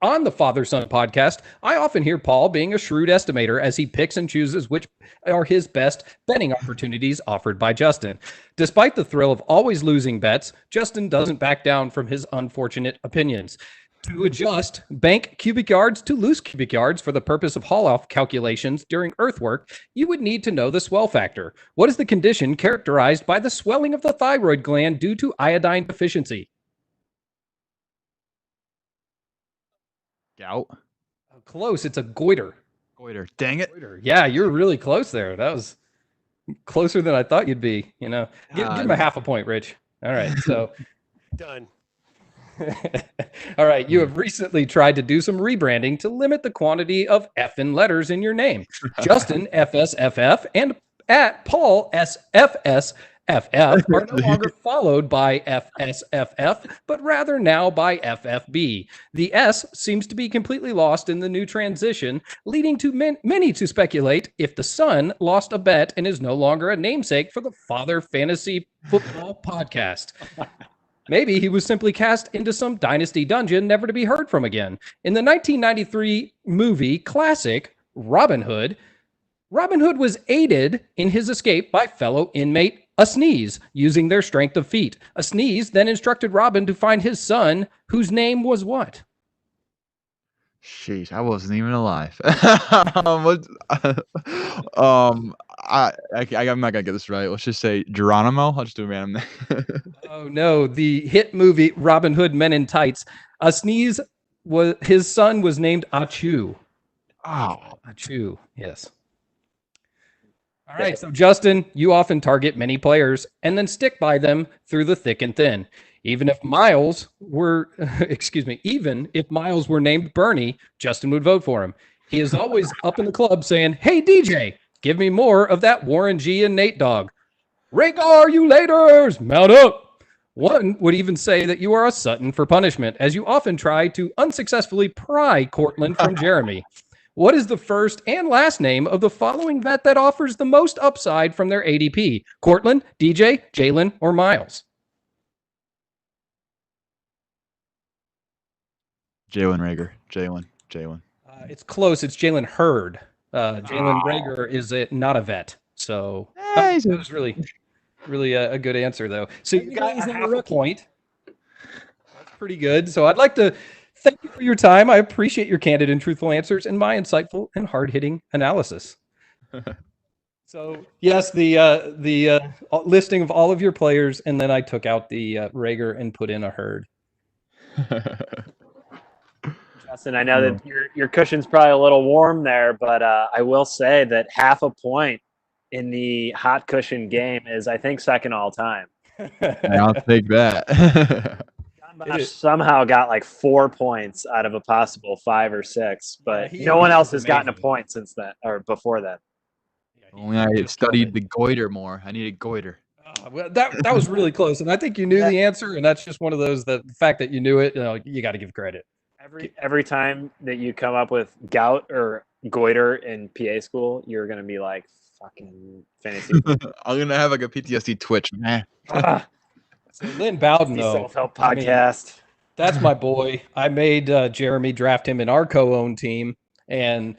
On the Father Son podcast, I often hear Paul being a shrewd estimator as he picks and chooses which are his best betting opportunities offered by Justin. Despite the thrill of always losing bets, Justin doesn't back down from his unfortunate opinions. To adjust bank cubic yards to loose cubic yards for the purpose of haul-off calculations during earthwork, you would need to know the swell factor. What is the condition characterized by the swelling of the thyroid gland due to iodine deficiency? Gout. Close. It's a goiter. Goiter. Dang it. Goiter. Yeah, you're really close there. That was closer than I thought you'd be. You know, give him a half a point, Rich. All right, so Done. All right, you have recently tried to do some rebranding to limit the quantity of F in letters in your name. Justin FSFF and at Paul SFSFF are no longer followed by FSFF, but rather now by FFB. The S seems to be completely lost in the new transition, leading to many to speculate if the son lost a bet and is no longer a namesake for the Father Fantasy Football Podcast. Maybe he was simply cast into some dynasty dungeon, never to be heard from again. In the 1993 movie classic Robin Hood, Robin Hood was aided in his escape by fellow inmate a Sneeze, using their strength of feet. A Sneeze then instructed Robin to find his son, whose name was what? Sheesh, I wasn't even alive. I'm not gonna get this right. Let's just say Geronimo. I'll just do a random name. Oh no, the hit movie Robin Hood Men in Tights. A Sneeze his son was named Achu. Oh, Achu, yes. All right, so Justin, you often target many players and then stick by them through the thick and thin. Even if Miles were named Bernie, Justin would vote for him. He is always up in the club saying, "Hey DJ, give me more of that Warren G and Nate dog. Rhaegar, you laters, mount up." One would even say that you are a Sutton for punishment, as you often try to unsuccessfully pry Cortland from Jeremy. What is the first and last name of the following vet that offers the most upside from their ADP? Cortland, DJ, Jalen, or Miles? Jalen Rager. Jalen. It's close. It's Jalen Hurd. Jalen Rager is not a vet. So that was really a good answer, though. So you guys have a point. That's pretty good. So I'd like to thank you for your time. I appreciate your candid and truthful answers and my insightful and hard-hitting analysis. So yes, the listing of all of your players, and then I took out the Rager and put in a Hurd. Justin, I know that your cushion's probably a little warm there, but I will say that half a point in the hot cushion game is, I think, second all time. I'll take that. Somehow got like 4 points out of a possible 5 or 6, but no one else has gotten a point since then or before that. Only I studied the goiter more. I needed goiter. Well, that was really close, and I think you knew the answer, and that's just one of those that the fact that you knew it, you got to give credit. Every time that you come up with gout or goiter in PA school, you're gonna be like fucking fantasy. I'm gonna have like a PTSD twitch, man. So Lynn Bowden, Dynasty though, Self Help I mean, Podcast. that's my boy. I made Jeremy draft him in our co-owned team, and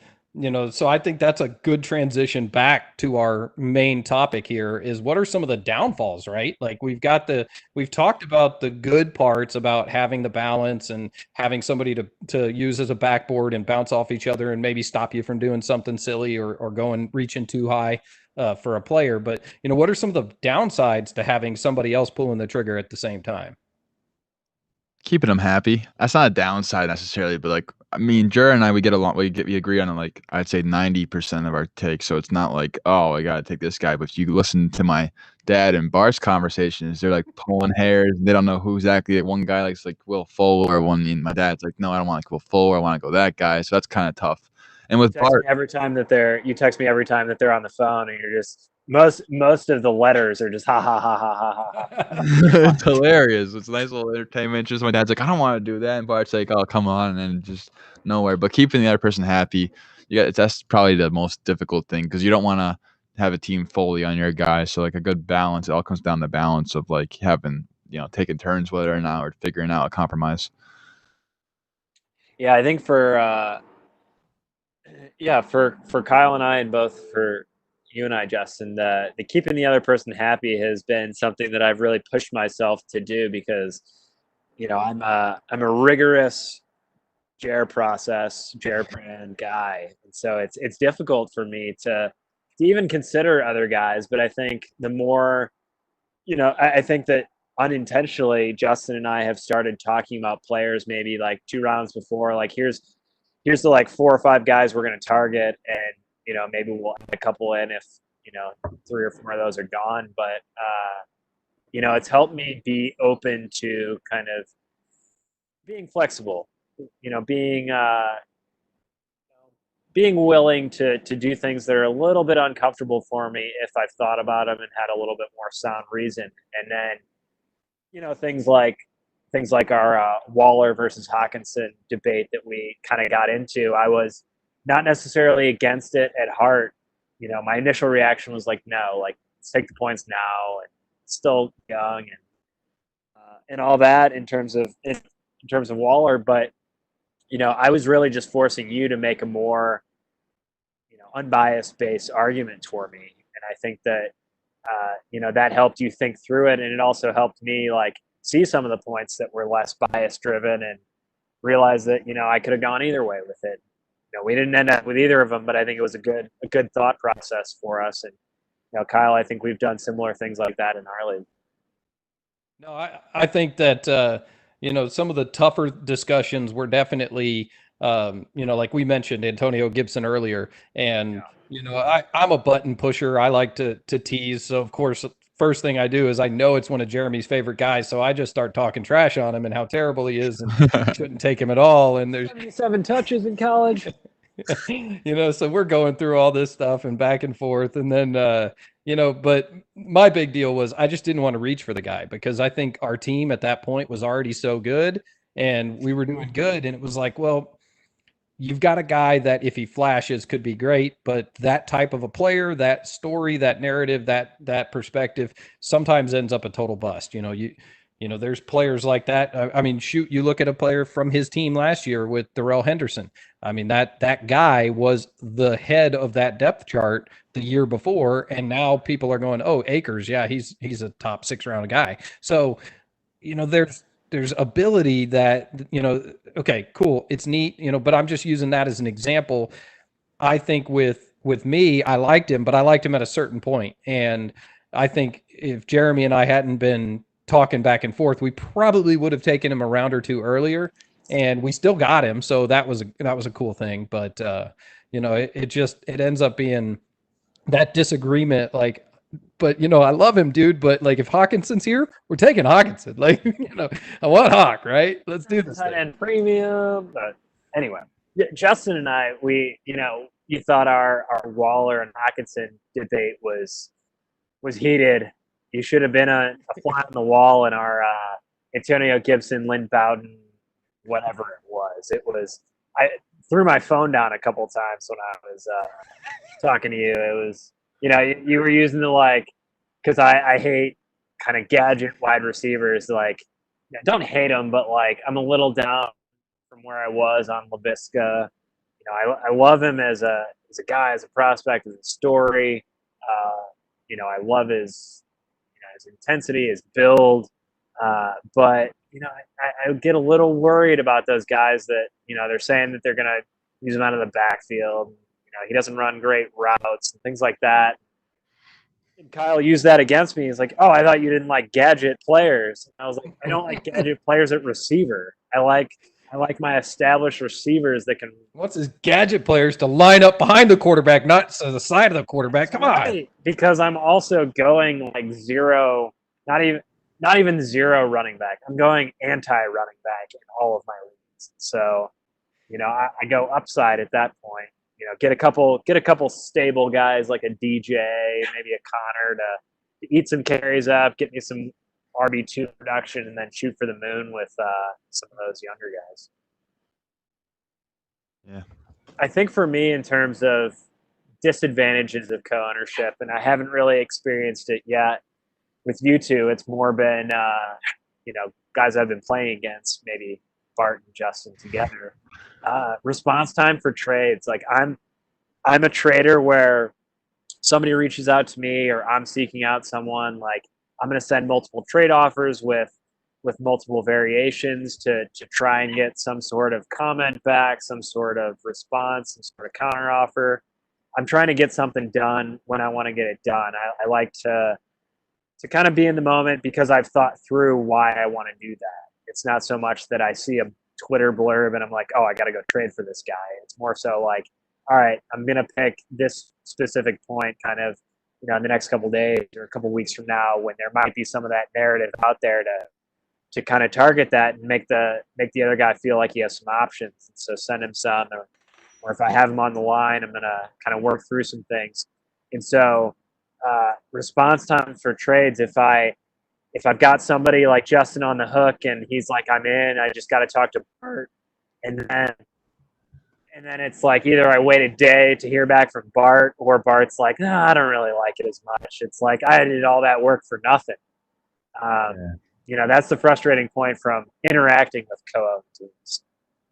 so I think that's a good transition back to our main topic here. Is what are some of the downfalls, right? Like we've talked about the good parts about having the balance and having somebody to use as a backboard and bounce off each other and maybe stop you from doing something silly or reaching too high for a player. But what are some of the downsides to having somebody else pulling the trigger at the same time? Keeping them happy. That's not a downside necessarily, but like I mean, Jer and I, we get along. We agree on like I'd say 90% of our takes. So it's not like, oh, I gotta take this guy. But if you listen to my dad and Bart's conversations, they're like pulling hairs. They don't know who exactly. Like, one guy likes like Will Fuller. My dad's like, no, I don't want like Will Fuller. I want to go that guy. So that's kind of tough. And with Bart, You text me every time that they're on the phone, and you're just most of the letters are just ha ha ha ha ha ha. it's hilarious. It's a nice little entertainment. Just my dad's like, I don't want to do that, and Bart's like, oh, come on, and just nowhere. But keeping the other person happy, that's probably the most difficult thing because you don't want to have a team fully on your guy. So like a good balance. It all comes down to balance of like having taking turns whether or not or figuring out a compromise. Yeah, I think for Kyle and I, and both for you and I, Justin, the keeping the other person happy has been something that I've really pushed myself to do because, I'm a rigorous Jer brand guy, and so it's difficult for me to even consider other guys. But I think the more, I think that unintentionally, Justin and I have started talking about players maybe like 2 rounds before, like here's the like 4 or 5 guys we're going to target, and maybe we'll add a couple in if 3 or 4 of those are gone. But it's helped me be open to kind of being flexible, being willing to do things that are a little bit uncomfortable for me if I've thought about them and had a little bit more sound reason. And then things like our Waller versus Hawkinson debate that we kind of got into, I was not necessarily against it at heart. My initial reaction was like, no, like let's take the points now, and still young and all that in terms of Waller. But I was really just forcing you to make a more unbiased based argument for me, and I think that that helped you think through it, and it also helped me like see some of the points that were less bias driven and realize that I could have gone either way with it. We didn't end up with either of them, but I think it was a good thought process for us. And Kyle, I think we've done similar things like that in our league. No, I think that some of the tougher discussions were definitely like we mentioned Antonio Gibson earlier, and I'm a button pusher. I like to tease, so of course first thing I do is I know it's one of Jeremy's favorite guys, so I just start talking trash on him and how terrible he is and shouldn't take him at all. And there's 77 touches in college. So we're going through all this stuff and back and forth. And then, but my big deal was I just didn't want to reach for the guy because I think our team at that point was already so good and we were doing good. And it was like, well, you've got a guy that if he flashes could be great, but that type of a player, that story, that narrative, that perspective sometimes ends up a total bust. There's players like that. I mean, shoot, you look at a player from his team last year with Darrell Henderson. I mean, that guy was the head of that depth chart the year before, and now people are going, oh, Akers, yeah, he's a top 6 round guy. So, there's ability that, okay, cool, it's neat, but I'm just using that as an example. I think with me, I liked him, but I liked him at a certain point. And I think if Jeremy and I hadn't been talking back and forth, we probably would have taken him a round or 2 earlier, and we still got him. So that was a cool thing. But, it ends up being that disagreement, like, but I love him, dude. But like, if Hawkinson's here, we're taking Hawkinson. Like, I want Hawk, right? Let's do this. And premium. But anyway, Justin and I, we, you thought our Waller and Hawkinson debate was heated. You should have been a fly on the wall in our Antonio Gibson, Lynn Bowden, whatever it was. It was threw my phone down a couple times when I was talking to you. It was, you were using the because I hate kind of gadget wide receivers. Like, don't hate them, but I'm a little down from where I was on LaVisca. I love him as a guy, as a prospect, as a story. I love his intensity, his build. But I get a little worried about those guys that they're saying that they're going to use him out of the backfield. He doesn't run great routes and things like that. And Kyle used that against me. He's like, "Oh, I thought you didn't like gadget players." And I was like, "I don't like gadget players at receiver. I like my established receivers that can." What's his gadget players to line up behind the quarterback, not to the side of the quarterback? Come on. Because I'm also going zero, not even zero running back. I'm going anti-running back in all of my leagues. So, I go upside at that point. Get a couple stable guys like a DJ, maybe a Connor to eat some carries up, get me some RB2 production, and then shoot for the moon with some of those younger guys. Yeah. I think for me, in terms of disadvantages of co-ownership, and I haven't really experienced it yet with you two, it's more been, guys I've been playing against, maybe Bart and Justin together. Response time for trades. I'm a trader where somebody reaches out to me or I'm seeking out someone, I'm going to send multiple trade offers with multiple variations to try and get some sort of comment back, some sort of response, some sort of counter offer. I'm trying to get something done when I want to get it done. I like to kind of be in the moment because I've thought through why I want to do that. It's not so much that I see a Twitter blurb and I'm like, oh, I got to go trade for this guy. It's more so like, all right, I'm going to pick this specific point kind of, in the next couple of days or a couple of weeks from now when there might be some of that narrative out there to kind of target that and make the other guy feel like he has some options. So send him some, or if I have him on the line, I'm going to kind of work through some things. And so response time for trades, if I've got somebody like Justin on the hook and he's like, I'm in, I just got to talk to Bart. And then it's like either I wait a day to hear back from Bart or Bart's like, no, I don't really like it as much. It's like I did all that work for nothing. That's the frustrating point from interacting with co-owned teams.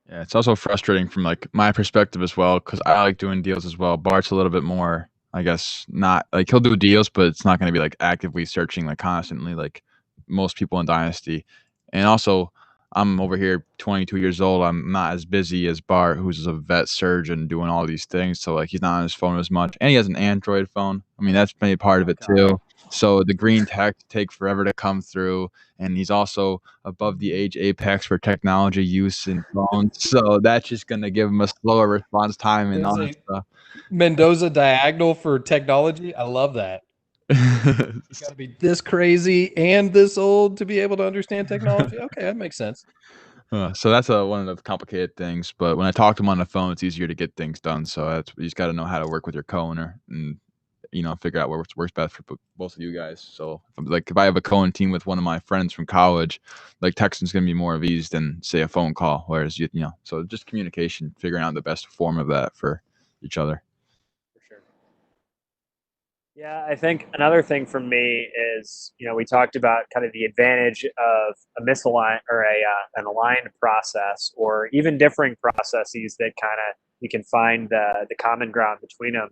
Yeah, it's also frustrating from my perspective as well because I like doing deals as well. Bart's a little bit more, I guess, not he'll do deals, but it's not going to be actively searching constantly like most people in Dynasty. And also, I'm over here 22 years old. I'm not as busy as Bart, who's a vet surgeon doing all these things. So he's not on his phone as much. And he has an Android phone. I mean, that's maybe part of it too. So the green text take forever to come through. And he's also above the age apex for technology use in phones. So that's just going to give him a slower response time and all that stuff. Mendoza diagonal for technology. I love that. You got to be this crazy and this old to be able to understand technology. Okay, that makes sense. So that's one of the complicated things. But when I talk to him on the phone, it's easier to get things done. So you just got to know how to work with your co-owner and figure out what works best for both of you guys. So if I have a co-own team with one of my friends from college, texting's gonna be more of ease than say a phone call. Whereas so just communication, figuring out the best form of that for each other. Yeah, I think another thing for me is, we talked about kind of the advantage of a misaligned or an aligned process, or even differing processes that kind of you can find the common ground between them.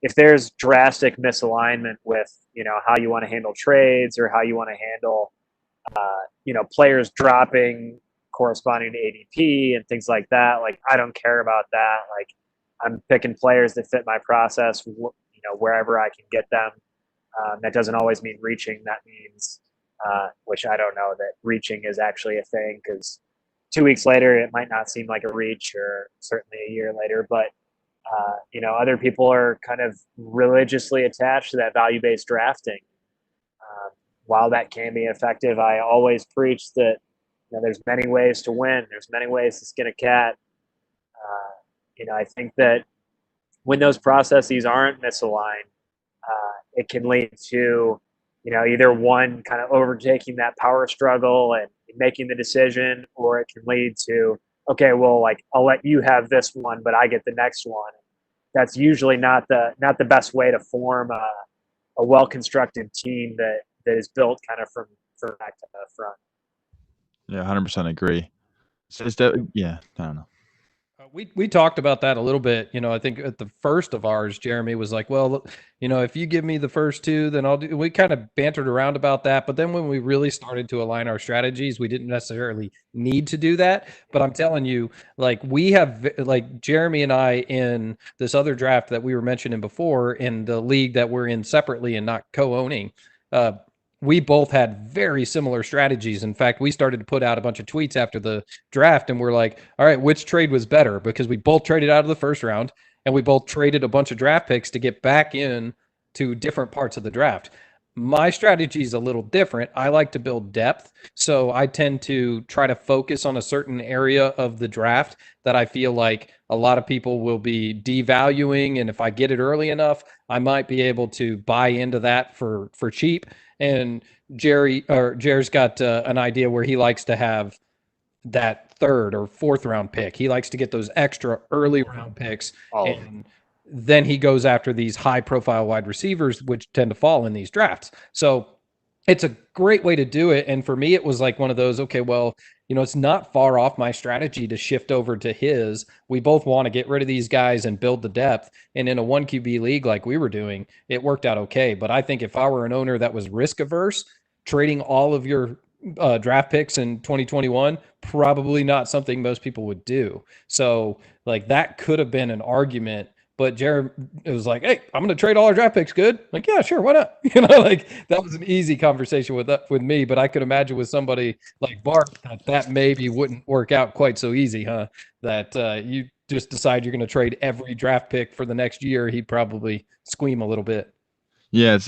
If there's drastic misalignment with, how you want to handle trades or how you want to handle, players dropping corresponding to ADP and things like that, I don't care about that. I'm picking players that fit my process, wherever I can get them. That doesn't always mean reaching. That means, which I don't know that reaching is actually a thing, because 2 weeks later, it might not seem like a reach, or certainly a year later, but other people are kind of religiously attached to that value-based drafting. While that can be effective, I always preach that there's many ways to win. There's many ways to skin a cat. I think that when those processes aren't misaligned, it can lead to, either one kind of overtaking that power struggle and making the decision, or it can lead to okay, well, like I'll let you have this one, but I get the next one. That's usually not the best way to form a well constructed team that is built kind of from back to front. Yeah, 100% agree. Is that, yeah, I don't know. We talked about that a little bit. I think at the first of ours, Jeremy was like, well, if you give me the first two, then I'll do. We kind of bantered around about that. But then when we really started to align our strategies, we didn't necessarily need to do that. But I'm telling you, like we have, like Jeremy and I in this other draft that we were mentioning before in the league that we're in separately and not co-owning, we both had very similar strategies. In fact, we started to put out a bunch of tweets after the draft and we're like, all right, which trade was better? Because we both traded out of the first round and we both traded a bunch of draft picks to get back in to different parts of the draft. My strategy is a little different. I like to build depth. So I tend to try to focus on a certain area of the draft that I feel like a lot of people will be devaluing. And if I get it early enough, I might be able to buy into that for cheap. And Jer's got an idea where he likes to have that third or fourth round pick. He likes to get those extra early round picks. And then he goes after these high profile wide receivers, which tend to fall in these drafts. So it's a great way to do it. And for me, it was like one of those, okay, well, it's not far off my strategy to shift over to his. We both want to get rid of these guys and build the depth. And in a 1 QB league like we were doing, it worked out okay. But I think if I were an owner that was risk averse, trading all of your draft picks in 2021, probably not something most people would do. So like that could have been an argument. But Jared was like, hey, I'm going to trade all our draft picks. Good. Like, yeah, sure. Why not? Like that was an easy conversation with me. But I could imagine with somebody like Bart that maybe wouldn't work out quite so easy, huh? That you just decide you're going to trade every draft pick for the next year. He'd probably squeam a little bit. Yeah,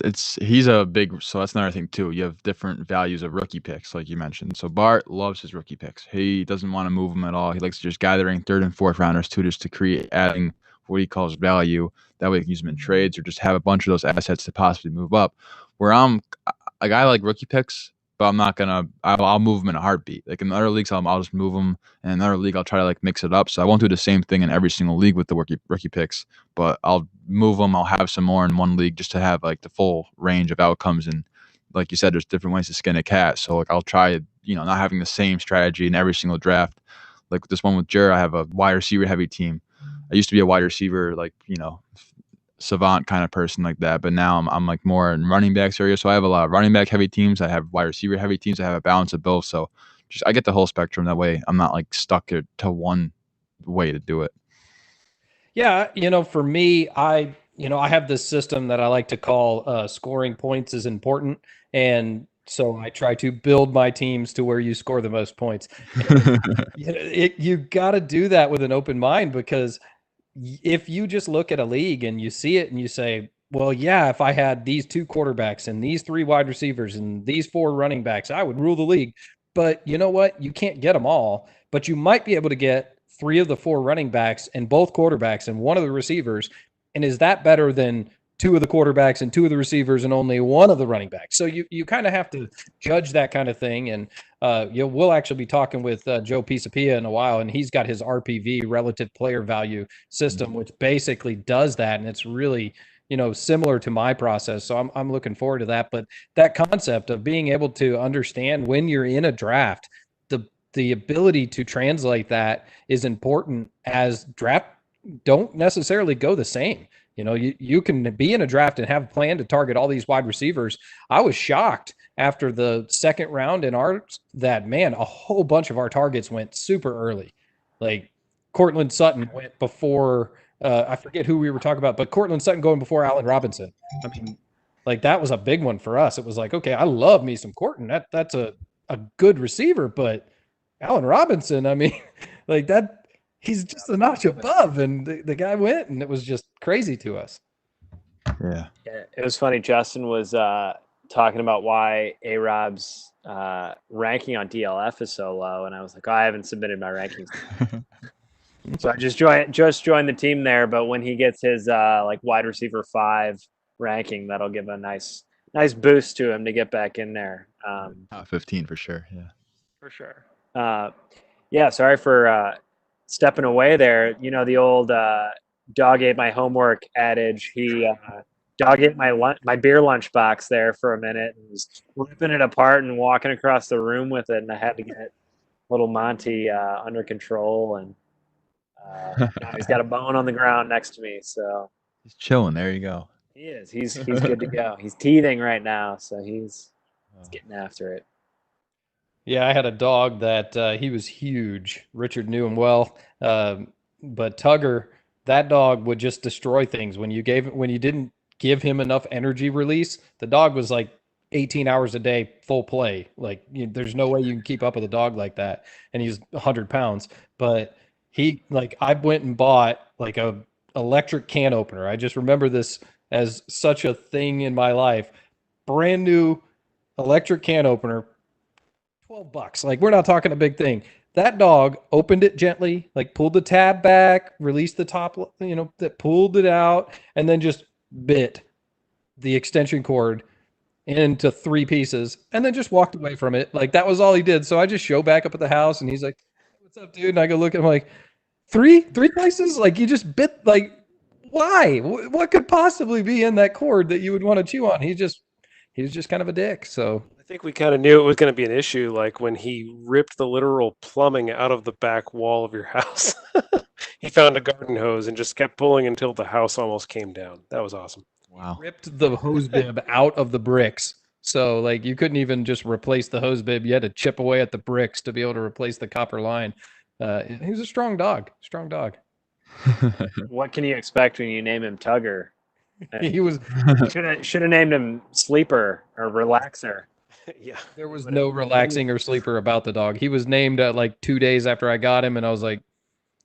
he's a big, so that's another thing too. You have different values of rookie picks, like you mentioned. So Bart loves his rookie picks. He doesn't want to move them at all. He likes to just gathering third and fourth rounders too, just to create adding what he calls value. That way he can use them in trades or just have a bunch of those assets to possibly move up. Where I'm like, I like rookie picks, but I'm not gonna. I'll move them in a heartbeat. Like in other leagues, I'll just move them. And in another league, I'll try to like mix it up. So I won't do the same thing in every single league with the rookie picks, but I'll move them. I'll have some more in one league just to have like the full range of outcomes. And like you said, there's different ways to skin a cat. So like I'll try, not having the same strategy in every single draft. Like this one with Jared, I have a wide receiver heavy team. I used to be a wide receiver, like, savant kind of person like that. But now I'm like more in running backs area. So I have a lot of running back heavy teams. I have wide receiver heavy teams. I have a balance of both. So I get the whole spectrum that way. I'm not like stuck to one way to do it. Yeah. For me, I have this system that I like to call scoring points is important. And so I try to build my teams to where you score the most points. You got to do that with an open mind, because if you just look at a league and you see it and you say, well, yeah, if I had these 2 quarterbacks and these 3 wide receivers and these 4 running backs, I would rule the league. But you know what? You can't get them all, but you might be able to get 3 of the 4 running backs and both quarterbacks and 1 of the receivers. And is that better than 2 of the quarterbacks and 2 of the receivers and only 1 of the running backs? So you kind of have to judge that kind of thing. And we'll actually be talking with Joe Pisapia in a while, and he's got his RPV, relative player value system, which basically does that. And it's really, similar to my process. So I'm looking forward to that. But that concept of being able to understand when you're in a draft, the ability to translate that is important, as draft don't necessarily go the same. You can be in a draft and have a plan to target all these wide receivers. I was shocked after the second round in ours that, man, a whole bunch of our targets went super early. Like Cortland Sutton went before, I forget who we were talking about, but Cortland Sutton going before Allen Robinson. I mean, like that was a big one for us. It was like, okay, I love me some Cortland. That's a good receiver, but Allen Robinson, I mean, like that, he's just a notch above. And the guy went, and it was just crazy to us. Yeah. It was funny. Justin was talking about why A-Rob's ranking on DLF is so low. And I was like, I haven't submitted my rankings. So I just joined the team there. But when he gets his like wide receiver 5 ranking, that'll give a nice boost to him to get back in there. 15 for sure. Yeah. For sure. Yeah, sorry for stepping away there, you know, the old dog ate my homework adage. He dog ate my beer lunch box there for a minute and was ripping it apart and walking across the room with it. And I had to get little Monty under control. And now he's got a bone on the ground next to me. So He's chilling. There you go. he is. He's good to go. He's teething right now. So he's getting after it. Yeah, I had a dog that he was huge. Richard knew him well, but Tugger, that dog would just destroy things when you didn't give him enough energy release. The dog was like 18 hours a day, full play. Like there's no way you can keep up with a dog like that, and he's 100 pounds. But I went and bought like a electric can opener. I just remember this as such a thing in my life. Brand new electric can opener. $12. Like, we're not talking a big thing. That dog opened it gently, like pulled the tab back, released the top, that pulled it out, and then just bit the extension cord into 3 pieces and then just walked away from it. Like, that was all he did. So I just show back up at the house and he's like, "What's up, dude?" And I go look at him like, three places? Like, you just bit, like, why? What could possibly be in that cord that you would want to chew on? He was just kind of a dick. So I think we kind of knew it was going to be an issue, like when he ripped the literal plumbing out of the back wall of your house. He found a garden hose and just kept pulling until the house almost came down. That was awesome. Wow. ripped the hose bib out of the bricks. So like you couldn't even just replace the hose bib. You had to chip away at the bricks to be able to replace the copper line. He was a strong dog. What can you expect when you name him Tugger? He was. Should have named him Sleeper or Relaxer. Yeah. There was no relaxing or sleeper about the dog. He was named like 2 days after I got him, and I was like,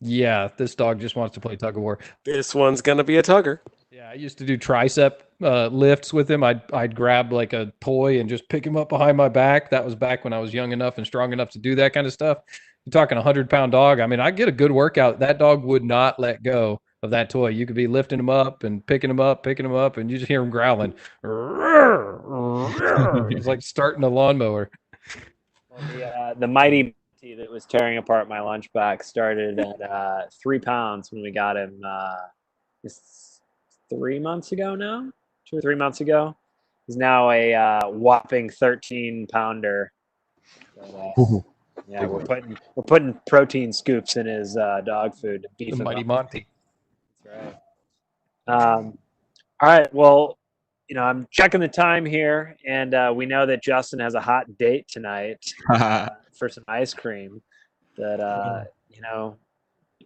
yeah, this dog just wants to play tug of war. This one's going to be a Tugger. Yeah, I used to do tricep lifts with him. I'd grab like a toy and just pick him up behind my back. That was back when I was young enough and strong enough to do that kind of stuff. You're talking 100-pound dog. I mean, I get a good workout. That dog would not let go of that toy. You could be lifting him up and picking him up, and you just hear him growling. He's like starting a lawnmower. Well, the mighty that was tearing apart my lunchbox started at 3 pounds when we got him 3 months ago now, 2 or 3 months ago. He's now a whopping 13-pounder. Yeah, we're putting protein scoops in his dog food to beef The him mighty up. Monty. That's right. All right. Well, I'm checking the time here, and we know that Justin has a hot date tonight for some ice cream. That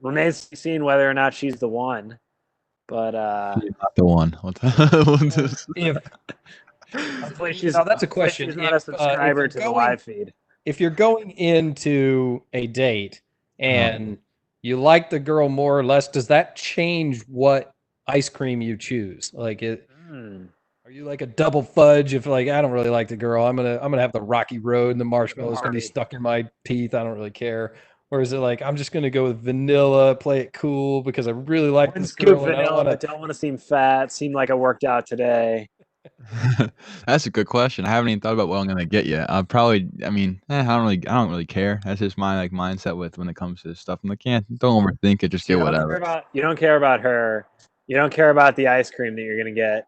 remains to be seen whether or not she's the one. But She's not the one. hopefully she's. Now, that's a question. She's not a subscriber to the live feed. If you're going into a date and you like the girl more or less, does that change what ice cream you choose? Like, are you like a double fudge? If like I don't really like the girl, I'm gonna have the Rocky Road and the marshmallow's gonna be stuck in my teeth. I don't really care. Or is it like I'm just gonna go with vanilla, play it cool because I really like this girl? Vanilla, don't want to seem fat. Seem like I worked out today. That's a good question. I haven't even thought about what I'm gonna get yet. I don't really care. That's just my mindset when it comes to this stuff. I'm like, don't overthink it. Just get whatever. You don't care about her. You don't care about the ice cream that you're gonna get.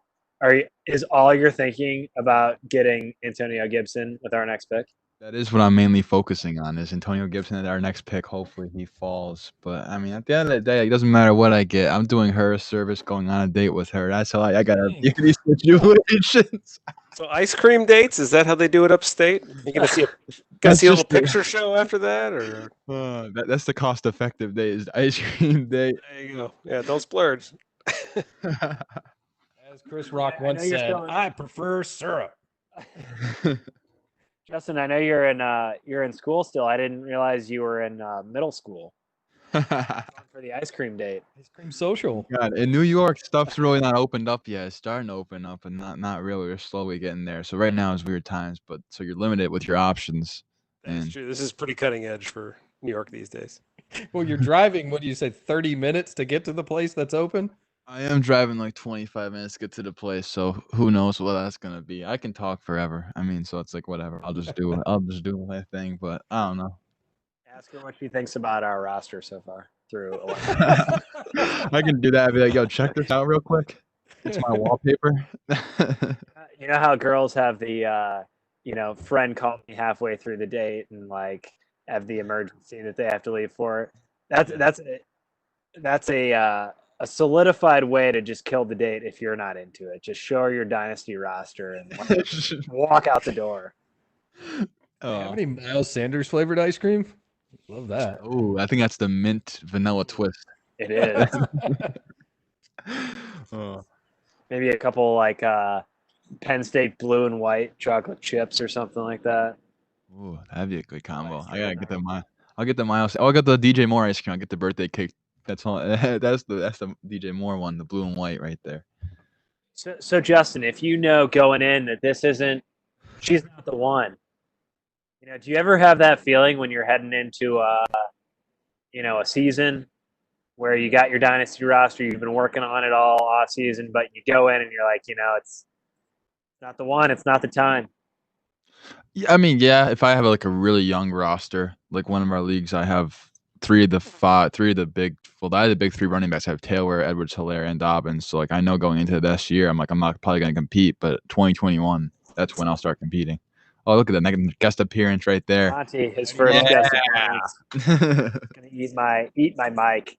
Is all you're thinking about getting Antonio Gibson with our next pick? That is what I'm mainly focusing on. Is Antonio Gibson at our next pick? Hopefully he falls. But I mean, at the end of the day, it doesn't matter what I get. I'm doing her a service, going on a date with her. That's how I gotta view these situations. So ice cream dates, is that how they do it upstate? You gonna see a little picture show after that, or that's the cost-effective date, is the ice cream date. There you go. Yeah, don't splurge. As Chris Rock once said, I prefer syrup. Justin, I know you're in school still. I didn't realize you were in middle school for the ice cream date. Ice cream social. God, in New York, stuff's really not opened up yet. It's starting to open up, and not really. We're slowly getting there. So right now is weird times, but so you're limited with your options. That's true. This is pretty cutting edge for New York these days. Well, you're driving, what do you say, 30 minutes to get to the place that's open? I am driving like 25 minutes to get to the place, so who knows what that's gonna be. I can talk forever. I mean, so it's like whatever. I'll just do my thing, but I don't know. Ask her what she thinks about our roster so far. through 11. I can do that. I'd be like, yo, check this out real quick. It's my wallpaper. You know how girls have the, friend call me halfway through the date and like have the emergency that they have to leave for. That's a solidified way to just kill the date if you're not into it. Just show her your dynasty roster and walk out the door. Have any Miles Sanders flavored ice cream? Love that. Oh, I think that's the mint vanilla twist. It is. Maybe a couple like Penn State blue and white chocolate chips or something like that. Ooh, that'd be a good combo. I gotta get the I'll get the Miles. Oh, I got the DJ Moore ice cream. I'll get the birthday cake. That's all. That's the DJ Moore one, the blue and white right there. So Justin, if you know going in that she's not the one. Do you ever have that feeling when you're heading into a season where you got your dynasty roster, you've been working on it all off season, but you go in and you're like, it's not the one, it's not the time. Yeah, I mean, yeah, if I have like a really young roster, like one of our leagues, I have three of the big three running backs. I have Taylor, Edwards, Hilaire, and Dobbins. So like I know going into this year, I'm not probably gonna compete, but 2021, that's when I'll start competing. Oh, look at that guest appearance right there. Monty, his first guest appearance. Gonna eat my mic.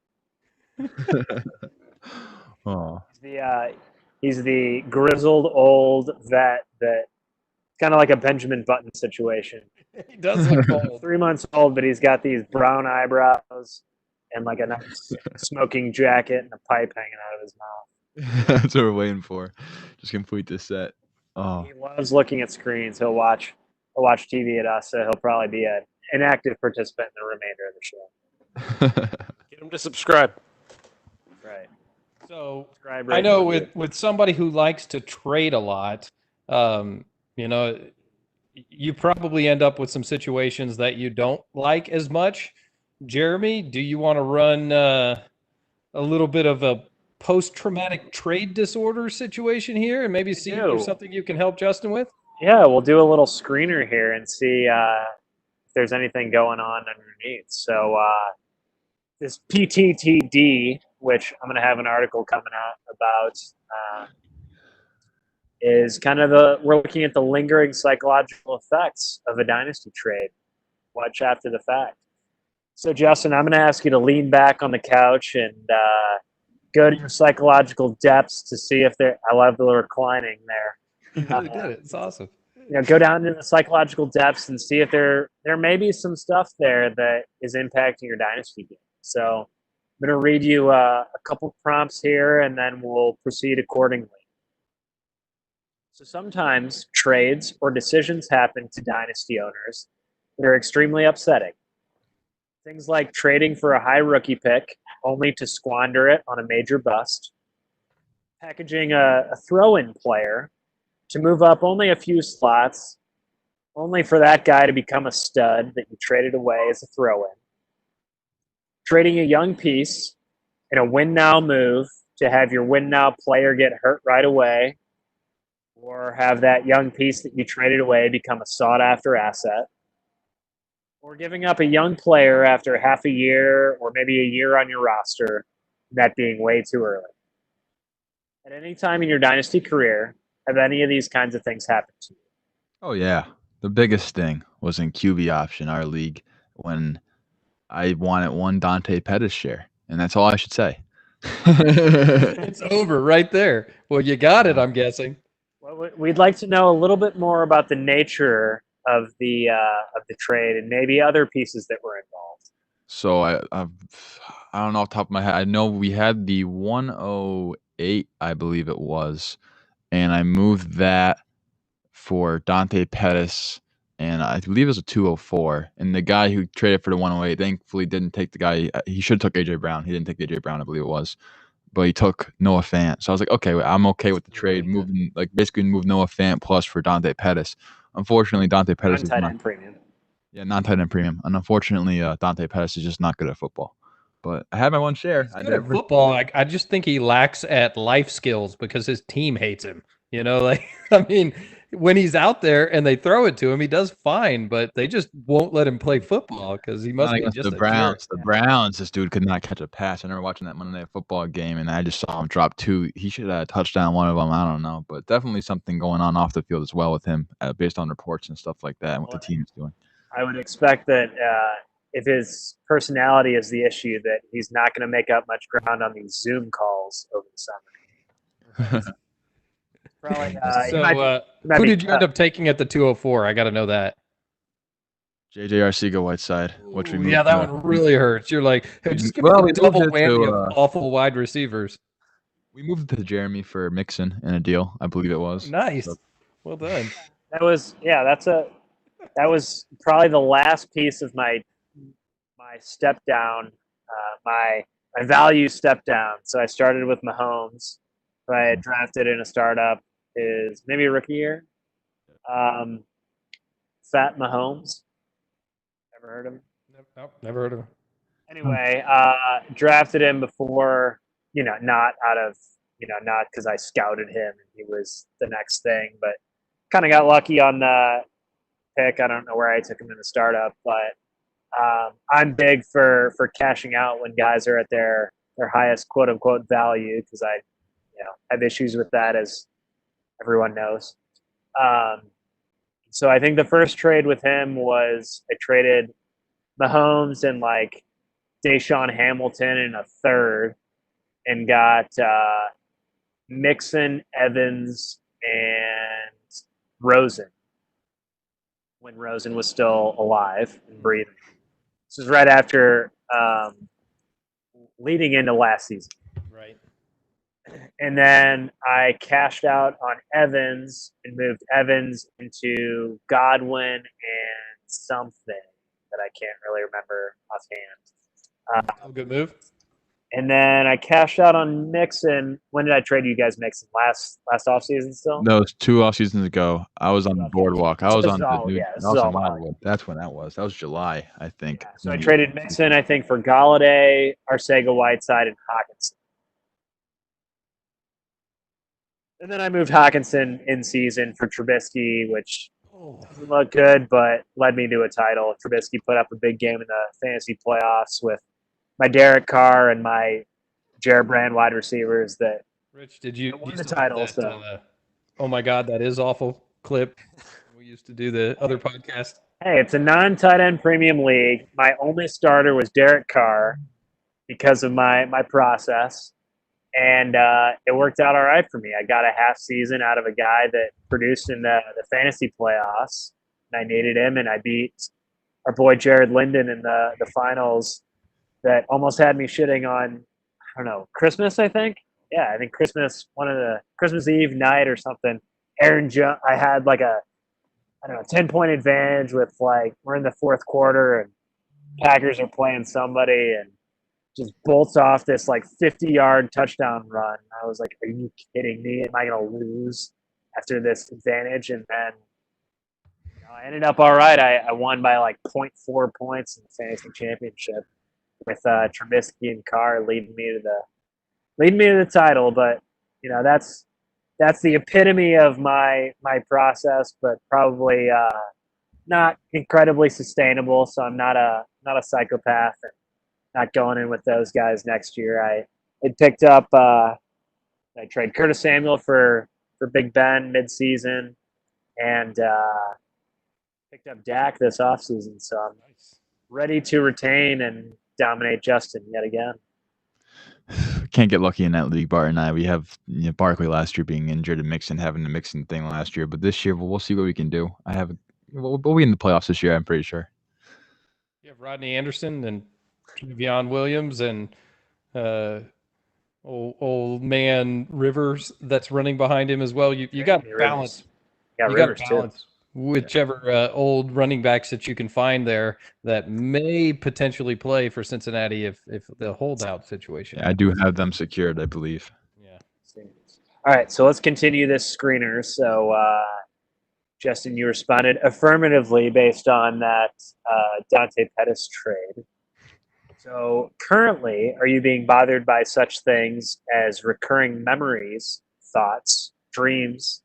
Oh. He's the grizzled old vet that kind of like a Benjamin Button situation. He does look old. 3 months old, but he's got these brown eyebrows and like a nice smoking jacket and a pipe hanging out of his mouth. That's what we're waiting for. Just complete this set. Oh. He loves looking at screens. He'll watch TV at us, so he'll probably be an active participant in the remainder of the show. Get him to subscribe. Right. So subscribe, I know with somebody who likes to trade a lot, you probably end up with some situations that you don't like as much. Jeremy, do you want to run a little bit of a post-traumatic trade disorder situation here and maybe see if there's something you can help Justin with? Yeah, we'll do a little screener here and see if there's anything going on underneath. So this PTTD, which I'm going to have an article coming out about, is kind of we're looking at the lingering psychological effects of a dynasty trade. Watch after the fact. So Justin, I'm going to ask you to lean back on the couch and go to your psychological depths to see if I love the reclining there. You really did it. It's awesome. Go down into the psychological depths and see if there may be some stuff there that is impacting your dynasty game. So I'm going to read you a couple prompts here, and then we'll proceed accordingly. So sometimes trades or decisions happen to dynasty owners that are extremely upsetting. Things like trading for a high rookie pick only to squander it on a major bust, packaging a throw-in player to move up only a few slots, only for that guy to become a stud that you traded away as a throw-in, trading a young piece in a win-now move to have your win-now player get hurt right away, or have that young piece that you traded away become a sought-after asset, or giving up a young player after half a year or maybe a year on your roster, that being way too early. At any time in your dynasty career, have any of these kinds of things happened to you? Oh, yeah. The biggest thing was in QB option, our league, when I wanted one Dante Pettis share, and that's all I should say. It's over right there. Well, you got it, I'm guessing. Well, we'd like to know a little bit more about the nature of the trade and maybe other pieces that were involved. So I don't know off the top of my head. I know we had the 108, I believe it was, and I moved that for Dante Pettis, and I believe it was a 204. And the guy who traded for the 108 thankfully didn't take the guy. He should have took AJ Brown. He didn't take AJ Brown, I believe it was. But he took Noah Fant. So I was like, okay, I'm okay with the trade, basically move Noah Fant plus for Dante Pettis. Unfortunately, Dante Pettis is non-tight end premium. Yeah, non-tight end premium. And unfortunately, Dante Pettis is just not good at football. But I had my one share. He's good at football. I just think he lacks at life skills because his team hates him. I mean, when he's out there and they throw it to him, he does fine, but they just won't let him play football because he must Not be against just the a Browns. jerk. The Browns, this dude could not catch a pass. I remember watching that Monday Night Football game, and I just saw him drop 2. He should have had a touchdown, one of them. I don't know, but definitely something going on off the field as well with him, based on reports and stuff like that, and what the team is doing. I would expect that if his personality is the issue, that he's not going to make up much ground on these Zoom calls over the summer. Probably. Who did you end up taking at the 204? I got to know that. J.J. Arcega-Whiteside, which we moved that one really hurts. You're like, hey, just give me a double whammy of awful wide receivers. We moved it to Jeremy for Mixon in a deal, I believe it was. Nice. So, well done. That was probably the last piece of my step down, my value step down. So I started with Mahomes, who I had drafted in a startup is maybe a rookie year. Fat Mahomes. Ever heard of him? Nope, never heard of him. Anyway, drafted him before, not because I scouted him and he was the next thing, but kind of got lucky on the pick. I don't know where I took him in the startup, but I'm big for cashing out when guys are at their highest quote unquote value, because I have issues with that, as everyone knows. So I think the first trade with him was I traded Mahomes and like Deshaun Hamilton in a third, and got Mixon, Evans, and Rosen when Rosen was still alive and breathing. This is right after leading into last season. Right. And then I cashed out on Evans and moved Evans into Godwin and something that I can't really remember offhand. Good move. And then I cashed out on Mixon. When did I trade you guys Mixon? Last offseason still? No, it was 2 off seasons ago. I was on the boardwalk. I was on the new. This is all Wildwood. That's when that was. That was July, I think. Yeah, so I traded Mixon, I think, for Galladay, Arcega-Whiteside, and Hawkinson. And then I moved Hawkinson in season for Trubisky, which doesn't look good, but led me to a title. Trubisky put up a big game in the fantasy playoffs with my Derek Carr and my Jared Brand wide receivers that Rich, did you won the title? So. Oh my God, that is awful clip. We used to do the other podcast. Hey, it's a non-tight end premium league. My only starter was Derek Carr because of my process. And it worked out all right for me. I got a half season out of a guy that produced in the fantasy playoffs, and I needed him, and I beat our boy Jared Linden in the finals. That almost had me shitting on, I don't know, Christmas, I think. Yeah, I think Christmas, one of the Christmas Eve night or something. Aaron Jones, I had like a 10-point advantage with like, we're in the fourth quarter and Packers are playing somebody, and just bolts off this like 50-yard touchdown run. I was like, are you kidding me? Am I going to lose after this advantage? And then I ended up all right. I won by like 0.4 points in the fantasy championship with Trubisky and Carr leading me to the title. But that's the epitome of my process, but probably not incredibly sustainable. So I'm not a psychopath and not going in with those guys next year. I had picked up I traded Curtis Samuel for Big Ben mid-season, and picked up Dak this offseason. So I'm ready to retain and dominate Justin yet again. Can't get lucky in that league, Bart and I. We have Barkley last year being injured and Mixon having the Mixon thing last year, but this year we'll see what we can do. We'll be in the playoffs this year, I'm pretty sure. You have Rodney Anderson and Trevion Williams and old man Rivers that's running behind him as well. You got balance. You got balance. Whichever old running backs that you can find there that may potentially play for Cincinnati if the holdout situation. Yeah, I do have them secured, I believe. Yeah. All right, so let's continue this screener. So, Justin, you responded affirmatively based on that Dante Pettis trade. So currently, are you being bothered by such things as recurring memories, thoughts, dreams,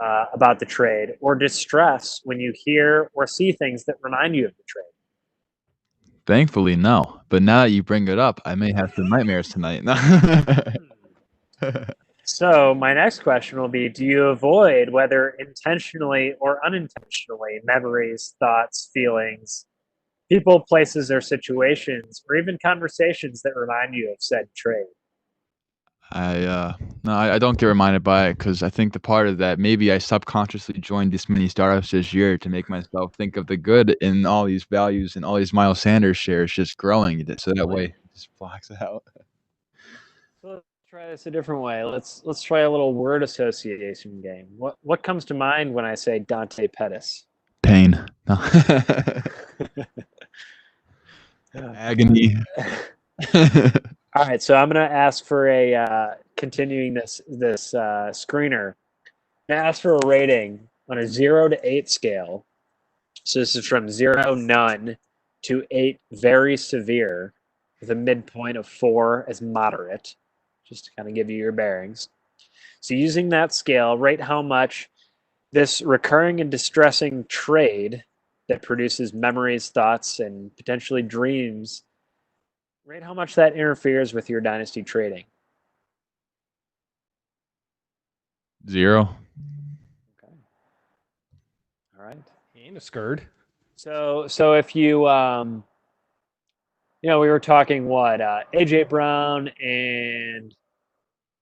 about the trade, or distress when you hear or see things that remind you of the trade? Thankfully, no. But now that you bring it up, I may have some nightmares tonight. So my next question will be, do you avoid, whether intentionally or unintentionally, memories, thoughts, feelings, people, places, or situations, or even conversations that remind you of said trade? I don't get reminded by it because I think the part of that, maybe I subconsciously joined this many startups this year to make myself think of the good in all these values and all these Miles Sanders shares just growing, so that way it just blocks it out. So let's try this a different way. Let's try a little word association game. What comes to mind when I say Dante Pettis? Pain. No. Agony. All right, so I'm going to ask for a continuing this screener. I'm going to ask for a rating on a 0 to 8 scale. So this is from 0, none, to 8, very severe, with a midpoint of 4 as moderate, just to kind of give you your bearings. So using that scale, rate how much this recurring and distressing trade that produces memories, thoughts, and potentially dreams, rate how much that interferes with your dynasty trading. 0. Okay. All right. Ain't a scared. So if you, we were talking AJ Brown and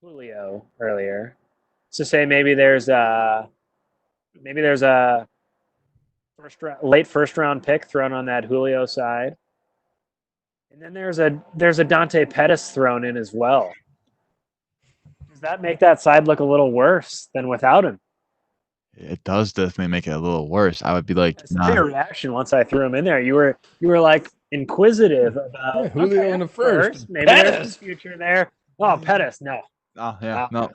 Julio earlier. So say maybe there's a late first round pick thrown on that Julio side. And then there's a Dante Pettis thrown in as well. Does that make that side look a little worse than without him? It does definitely make it a little worse. I would be like, nah. Your reaction once I threw him in there, you were like inquisitive about Julio in the first. Maybe there's some future there. Oh, Pettis, no. Oh yeah, no.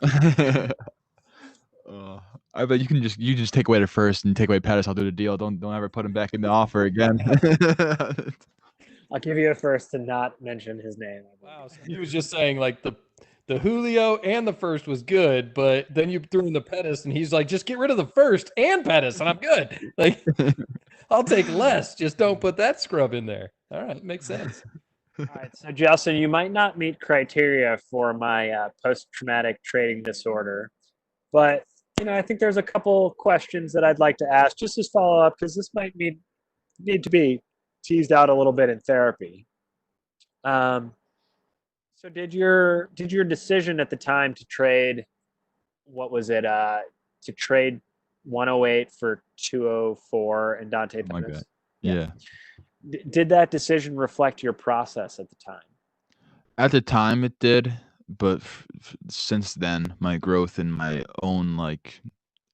I bet you just take away the first and take away Pettis. I'll do the deal. Don't ever put him back in the offer again. I'll give you a first to not mention his name. Wow, so he was just saying like the Julio and the first was good, but then you threw in the Pettis, and he's like, just get rid of the first and Pettis, and I'm good. Like, I'll take less. Just don't put that scrub in there. All right, makes sense. All right, so Justin, you might not meet criteria for my post-traumatic trading disorder, but I think there's a couple questions that I'd like to ask just as follow-up, because this might need to be teased out a little bit in therapy. So did your decision at the time to trade, what was it? To trade 108 for 204 and Dante Pettis? Yeah. Did that decision reflect your process at the time? At the time, it did, but since then, my growth in my own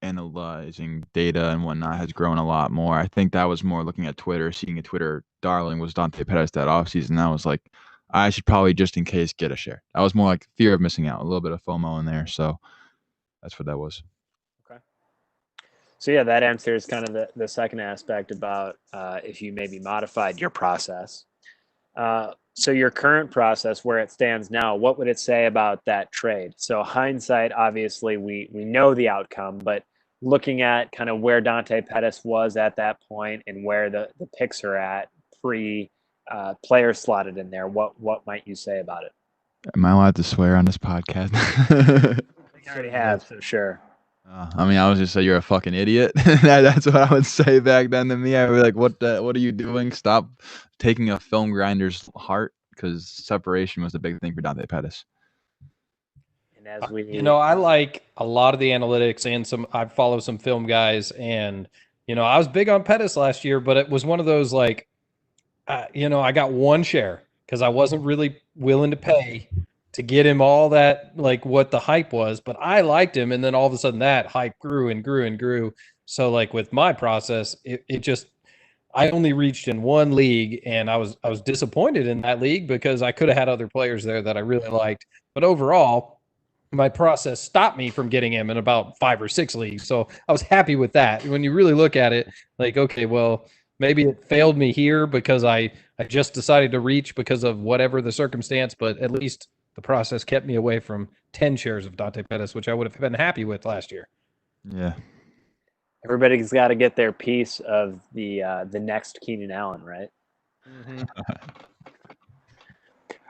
analyzing data and whatnot has grown a lot more. I think that was more looking at Twitter, seeing a Twitter darling was Dante Pettis that offseason. I was like, I should probably just in case get a share. I was more like fear of missing out, a little bit of FOMO in there. So that's what that was. Okay. So yeah, that answers kind of the second aspect about if you maybe modified your process. So your current process, where it stands now, what would it say about that trade? So hindsight, obviously, we know the outcome, but looking at kind of where Dante Pettis was at that point and where the picks are at players slotted in there, what might you say about it? Am I allowed to swear on this podcast? You already have, so sure. I was just say you're a fucking idiot. That's what I would say back then to me. I would be like, what are you doing? Stop taking a film grinder's heart, because separation was the big thing for Dante Pettis. And as we, I like a lot of the analytics, and I follow some film guys, and I was big on Pettis last year, but it was one of those like, I got one share because I wasn't really willing to pay to get him all that, like what the hype was, but I liked him. And then all of a sudden that hype grew and grew and grew. So like with my process, I only reached in one league, and I was disappointed in that league because I could have had other players there that I really liked. But overall, my process stopped me from getting him in about 5 or 6 leagues. So I was happy with that. When you really look at it, like, okay, well, maybe it failed me here because I just decided to reach because of whatever the circumstance, but at least the process kept me away from 10 shares of Dante Pettis, which I would have been happy with last year. Yeah. Everybody's got to get their piece of the next Keenan Allen, right?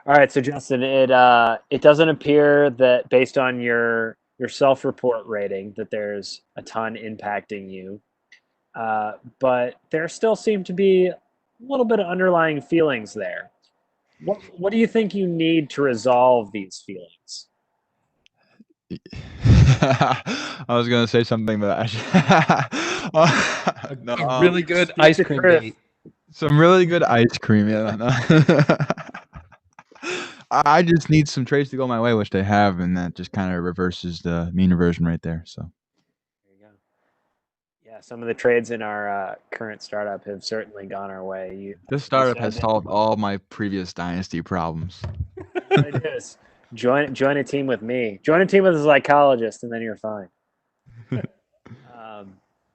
All right, so Justin, it doesn't appear that based on your self-report rating that there's a ton impacting you, but there still seem to be a little bit of underlying feelings there. What do you think you need to resolve these feelings? I was gonna say something, but A really good Speak ice the cream truth. date. some really good ice cream. Yeah. I just need some trades to go my way, which they have, and that just kind of reverses the mean reversion right there. So There you go. Yeah, some of the trades in our current startup have certainly gone our way. this You startup said has that- solved all my previous dynasty problems. what it is. Join a team with me. Join a team with a psychologist, and then you're fine.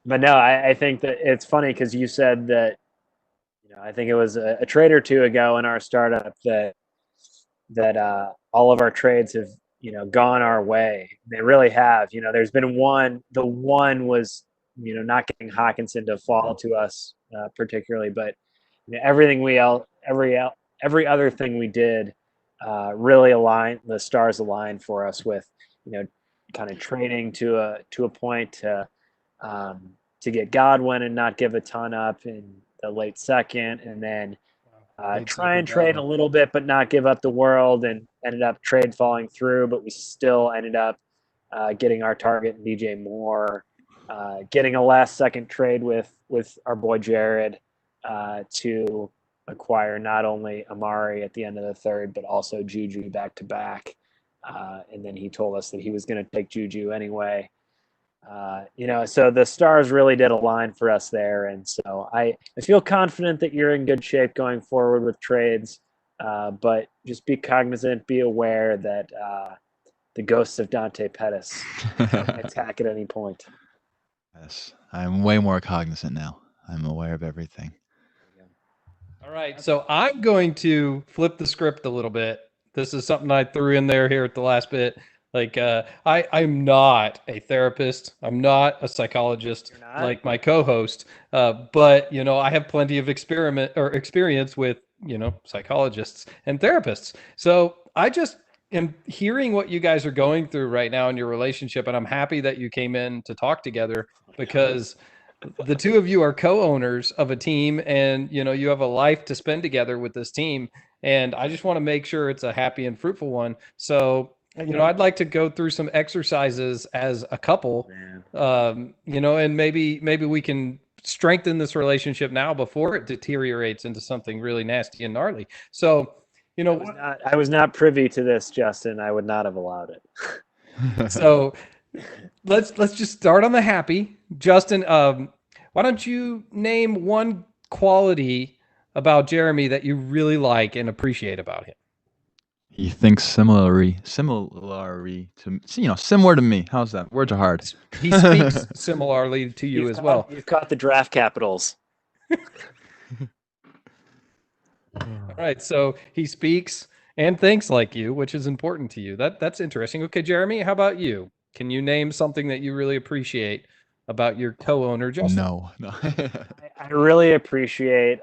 But no, I think that it's funny because you said that, I think it was a trade or two ago in our startup that all of our trades have gone our way. They really have. There's been one. The one was not getting Hawkinson to fall to us particularly, but every other thing we did really aligned. The stars aligned for us with kind of trading to a point to get Godwin and not give a ton up in the late second, and then try and trade a little bit, but not give up the world, and ended up trade falling through, but we still ended up getting our target in DJ Moore, getting a last second trade with our boy Jared to acquire not only Amari at the end of the third, but also Juju back to back. And then he told us that he was going to take Juju anyway. So the stars really did align for us there, and so I feel confident that you're in good shape going forward with trades, but just be cognizant, be aware that the ghosts of Dante Pettis attack at any point. Yes, I'm way more cognizant now. I'm aware of everything. All right, so I'm going to flip the script a little bit. This is something I threw in there here at the last bit. Like, I'm not a therapist. I'm not a psychologist like my co-host. But I have plenty of experience with psychologists and therapists. So I just am hearing what you guys are going through right now in your relationship, and I'm happy that you came in to talk together because the two of you are co-owners of a team, and you have a life to spend together with this team, and I just want to make sure it's a happy and fruitful one. So I'd like to go through some exercises as a couple, and maybe we can strengthen this relationship now before it deteriorates into something really nasty and gnarly. So I was not privy to this, Justin. I would not have allowed it. So let's just start on the happy. Justin, why don't you name one quality about Jeremy that you really like and appreciate about him? He thinks similar to me. How's that? Words are hard. He speaks similarly to you as well. You've caught the draft capitals. All right, so he speaks and thinks like you, which is important to you. That's interesting. Okay, Jeremy, how about you? Can you name something that you really appreciate about your co-owner, Justin? No. I really appreciate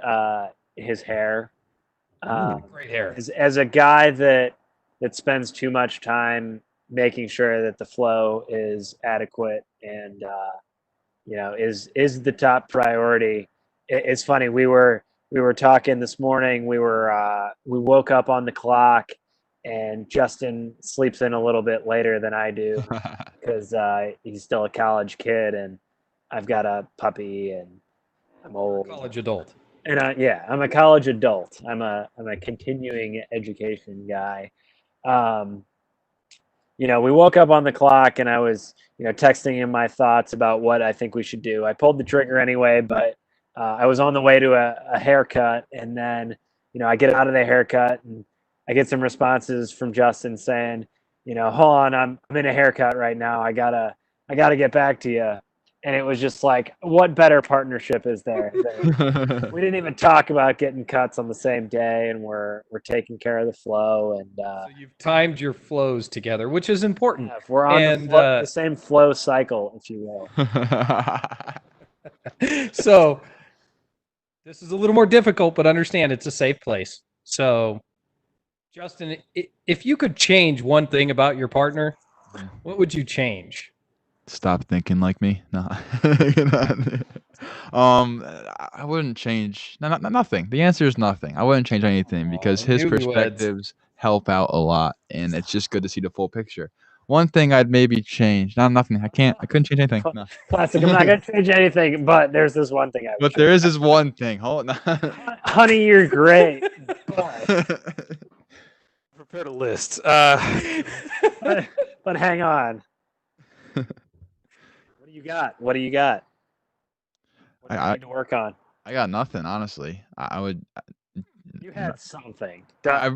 his hair. Great hair. As a guy that spends too much time making sure that the flow is adequate and is the top priority. It's funny. We were talking this morning. We woke up on the clock, and Justin sleeps in a little bit later than I do because he's still a college kid, and I've got a puppy, and I'm old. College adult. And I'm a college adult. I'm a continuing education guy. We woke up on the clock, and I was texting him my thoughts about what I think we should do. I pulled the trigger anyway, but I was on the way to a haircut, and then I get out of the haircut, and I get some responses from Justin saying, hold on, I'm in a haircut right now. I gotta get back to you. And it was just like, what better partnership is there? We didn't even talk about getting cuts on the same day, and we're taking care of the flow. And So you've timed your flows together, which is important. yeah, we're on And, the same flow cycle, if you will. So this is a little more difficult, but understand it's a safe place. So, Justin, if you could change one thing about your partner, what would you change? Stop thinking like me. No. I wouldn't change nothing. The answer is nothing. I wouldn't change anything because his newlyweds. perspectives help out a lot, and it's just good to see the full picture. One thing I'd maybe change. Nothing. I couldn't change anything. No. Classic. I'm not gonna change anything, but there's this one thing I would But there is this one thing. Hold on. Honey, you're great. Prepared a list. But hang on. What do you got? What do you got? What do you need to work on? I got nothing, honestly. I would. You had something. I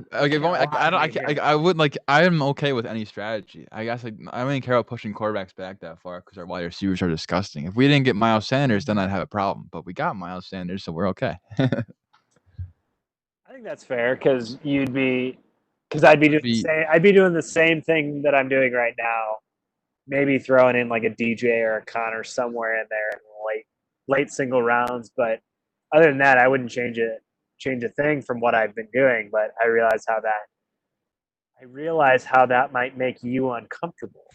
would like. I am okay with any strategy. I guess I don't even care about pushing quarterbacks back that far because our wide receivers are disgusting. If we didn't get Miles Sanders, then I'd have a problem. But we got Miles Sanders, so we're okay. I think that's fair because I'd be doing the same thing that I'm doing right now. Maybe throwing in like a DJ or a Connor somewhere in there in late single rounds, but other than that, I wouldn't change a thing from what I've been doing. But I realize how that might make you uncomfortable.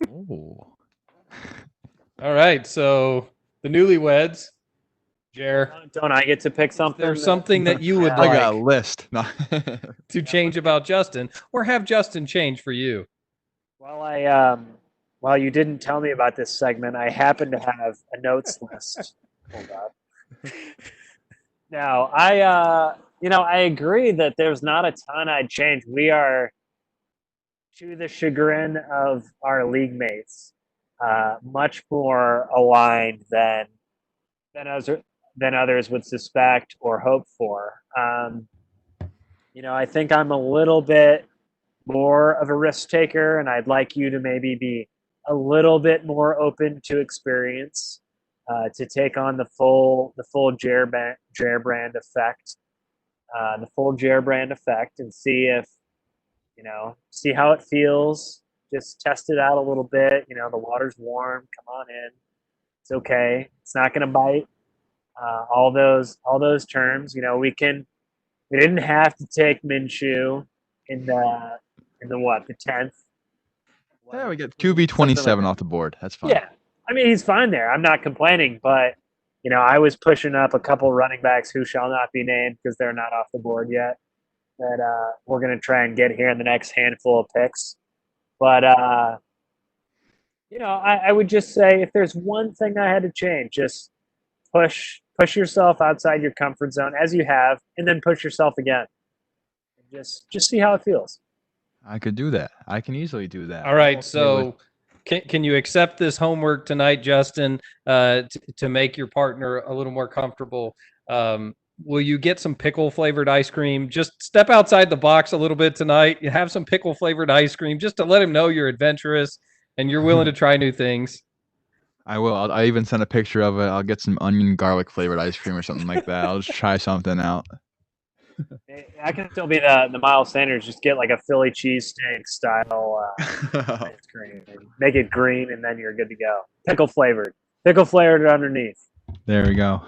Ooh. All right, so the newlyweds, Jer. Don't I get to pick something? There's something that you would I got a like list. No. to change about Justin, or have Justin change for you. Well, while you didn't tell me about this segment, I happen to have a notes list. Hold on. Now, I agree that there's not a ton I'd change. We are, to the chagrin of our league mates, much more aligned than others would suspect or hope for. I think I'm a little bit more of a risk taker, and I'd like you to maybe be a little bit more open to experience, to take on the full Jer brand effect, and see how it feels. Just test it out a little bit. The water's warm. Come on in. It's okay. It's not going to bite. All those terms. We didn't have to take Minshew in the 10th. Yeah, we get QB 27 off the board. That's fine. Yeah, I mean he's fine there. I'm not complaining, but I was pushing up a couple running backs who shall not be named because they're not off the board yet. That we're gonna try and get here in the next handful of picks. But I would just say if there's one thing I had to change, just push yourself outside your comfort zone as you have, and then push yourself again. Just see how it feels. I could do that. I can easily do that. All right, so can you accept this homework tonight, Justin, to make your partner a little more comfortable? Will you get some pickle-flavored ice cream? Just step outside the box a little bit tonight. You have some pickle-flavored ice cream just to let him know you're adventurous and you're willing to try new things. I will. I even send a picture of it. I'll get some onion garlic-flavored ice cream or something like that. I'll just try something out. I can still be the Miles Sanders. Just get like a Philly cheesesteak style ice cream. And make it green, and then you're good to go. Pickle flavored underneath. There we go.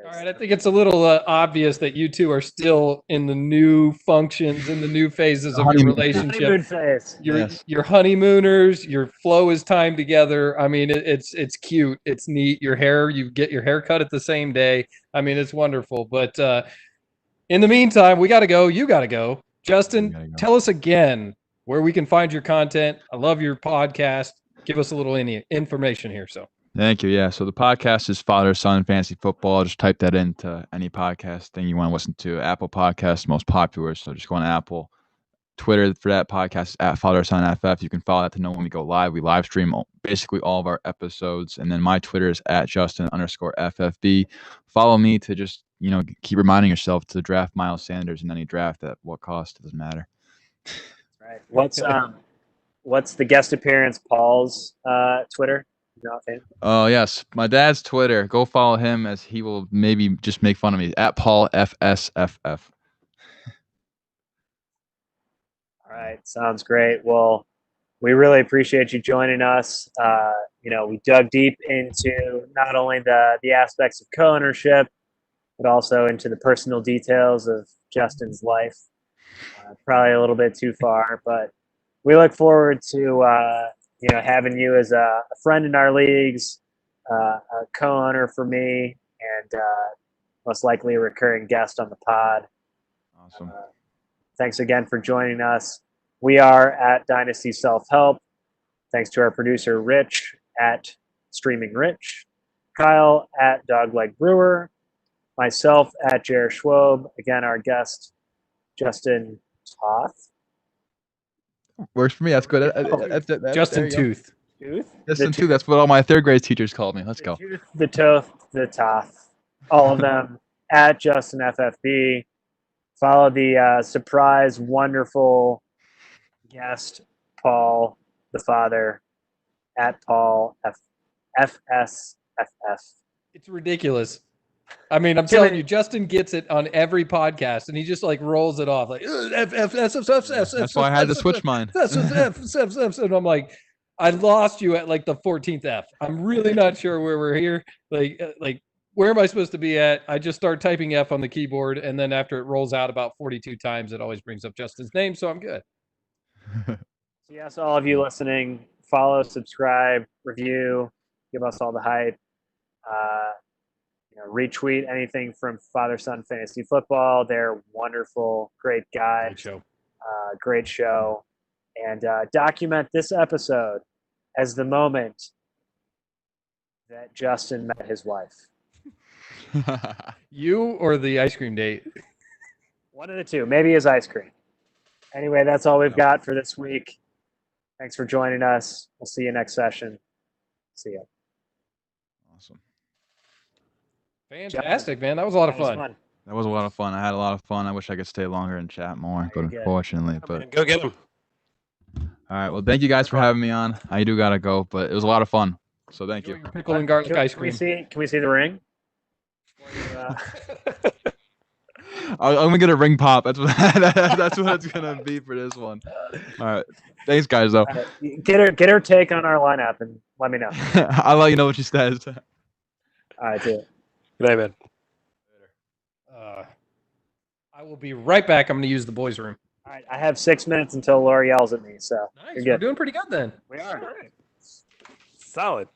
All right, I think it's a little obvious that you two are still in the new functions, in the new phases of your relationship. Honeymoon phase. You're honeymooners. Your flow is timed together. I mean, it's cute. It's neat. You get your hair cut at the same day. I mean, it's wonderful. But in the meantime, we got to go. You got to go. Justin, tell us again where we can find your content. I love your podcast. Give us a little information here. So. Thank you. Yeah. So the podcast is Father Son Fantasy Football. Just type that into any podcast thing you want to listen to. Apple Podcasts, most popular. So just go on Apple. Twitter for that podcast is at Father Son FF. You can follow that to know when we go live. We live stream basically all of our episodes. And then my Twitter is at Justin_FFB. Follow me to just, keep reminding yourself to draft Miles Sanders in any draft at what cost. It doesn't matter. Right. What's the guest appearance Paul's Twitter? You know offhand? Oh yes, my dad's Twitter. Go follow him, as he will maybe just make fun of me at Paul FSFF. All right, sounds great. Well, we really appreciate you joining us. We dug deep into not only the aspects of co-ownership, but also into the personal details of Justin's life. Probably a little bit too far, but we look forward to having you as a friend in our leagues, a co-owner for me, and most likely a recurring guest on the pod. Awesome. Thanks again for joining us. We are at Dynasty Self Help. Thanks to our producer, Rich, at Streaming Rich, Kyle at Dogleg Brewer, myself at Jer Schwob, again, our guest, Justin Toth. Works for me. That's good. Justin Tooth. Justin Tooth. That's what all my third grade teachers called me. Let's go. The Toth, the Toth. All of them at Justin FFB. Follow the surprise, wonderful guest, Paul, the father, at Paul FSFF. It's ridiculous. I mean, I'm telling you, Justin gets it on every podcast, and he just like rolls it off like That's why I had to switch mine. And I'm like, I lost you at like the 14th F. I'm really not sure where we're here. Like where am I supposed to be at? I just start typing F on the keyboard, and then after it rolls out about 42 times, it always brings up Justin's name, so I'm good. So yes, all of you listening, follow, subscribe, review, give us all the hype. Retweet anything from Father Son Fantasy Football. They're wonderful, great guys. Great show. And document this episode as the moment that Justin met his wife. You or the ice cream date? One of the two. Maybe his ice cream. Anyway, that's all we've got for this week. Thanks for joining us. We'll see you next session. See ya. Awesome. Fantastic, man. That was a lot of fun. That was a lot of fun. I had a lot of fun. I wish I could stay longer and chat more, but unfortunately. But go get them. All right. Well, thank you guys for having me on. I do gotta go, but it was a lot of fun. So thank you. Pickle and garlic ice cream. Can we see the ring? I'm gonna get a ring pop. That's what that's what it's gonna be for this one. All right. Thanks, guys. Though. Get her take on our lineup and let me know. I'll let you know what she says. All right, do it. Good night, man. I will be right back. I'm going to use the boys' room. All right, I have 6 minutes until Laura yells at me, so nice. We're doing pretty good then. We are. All right. Solid.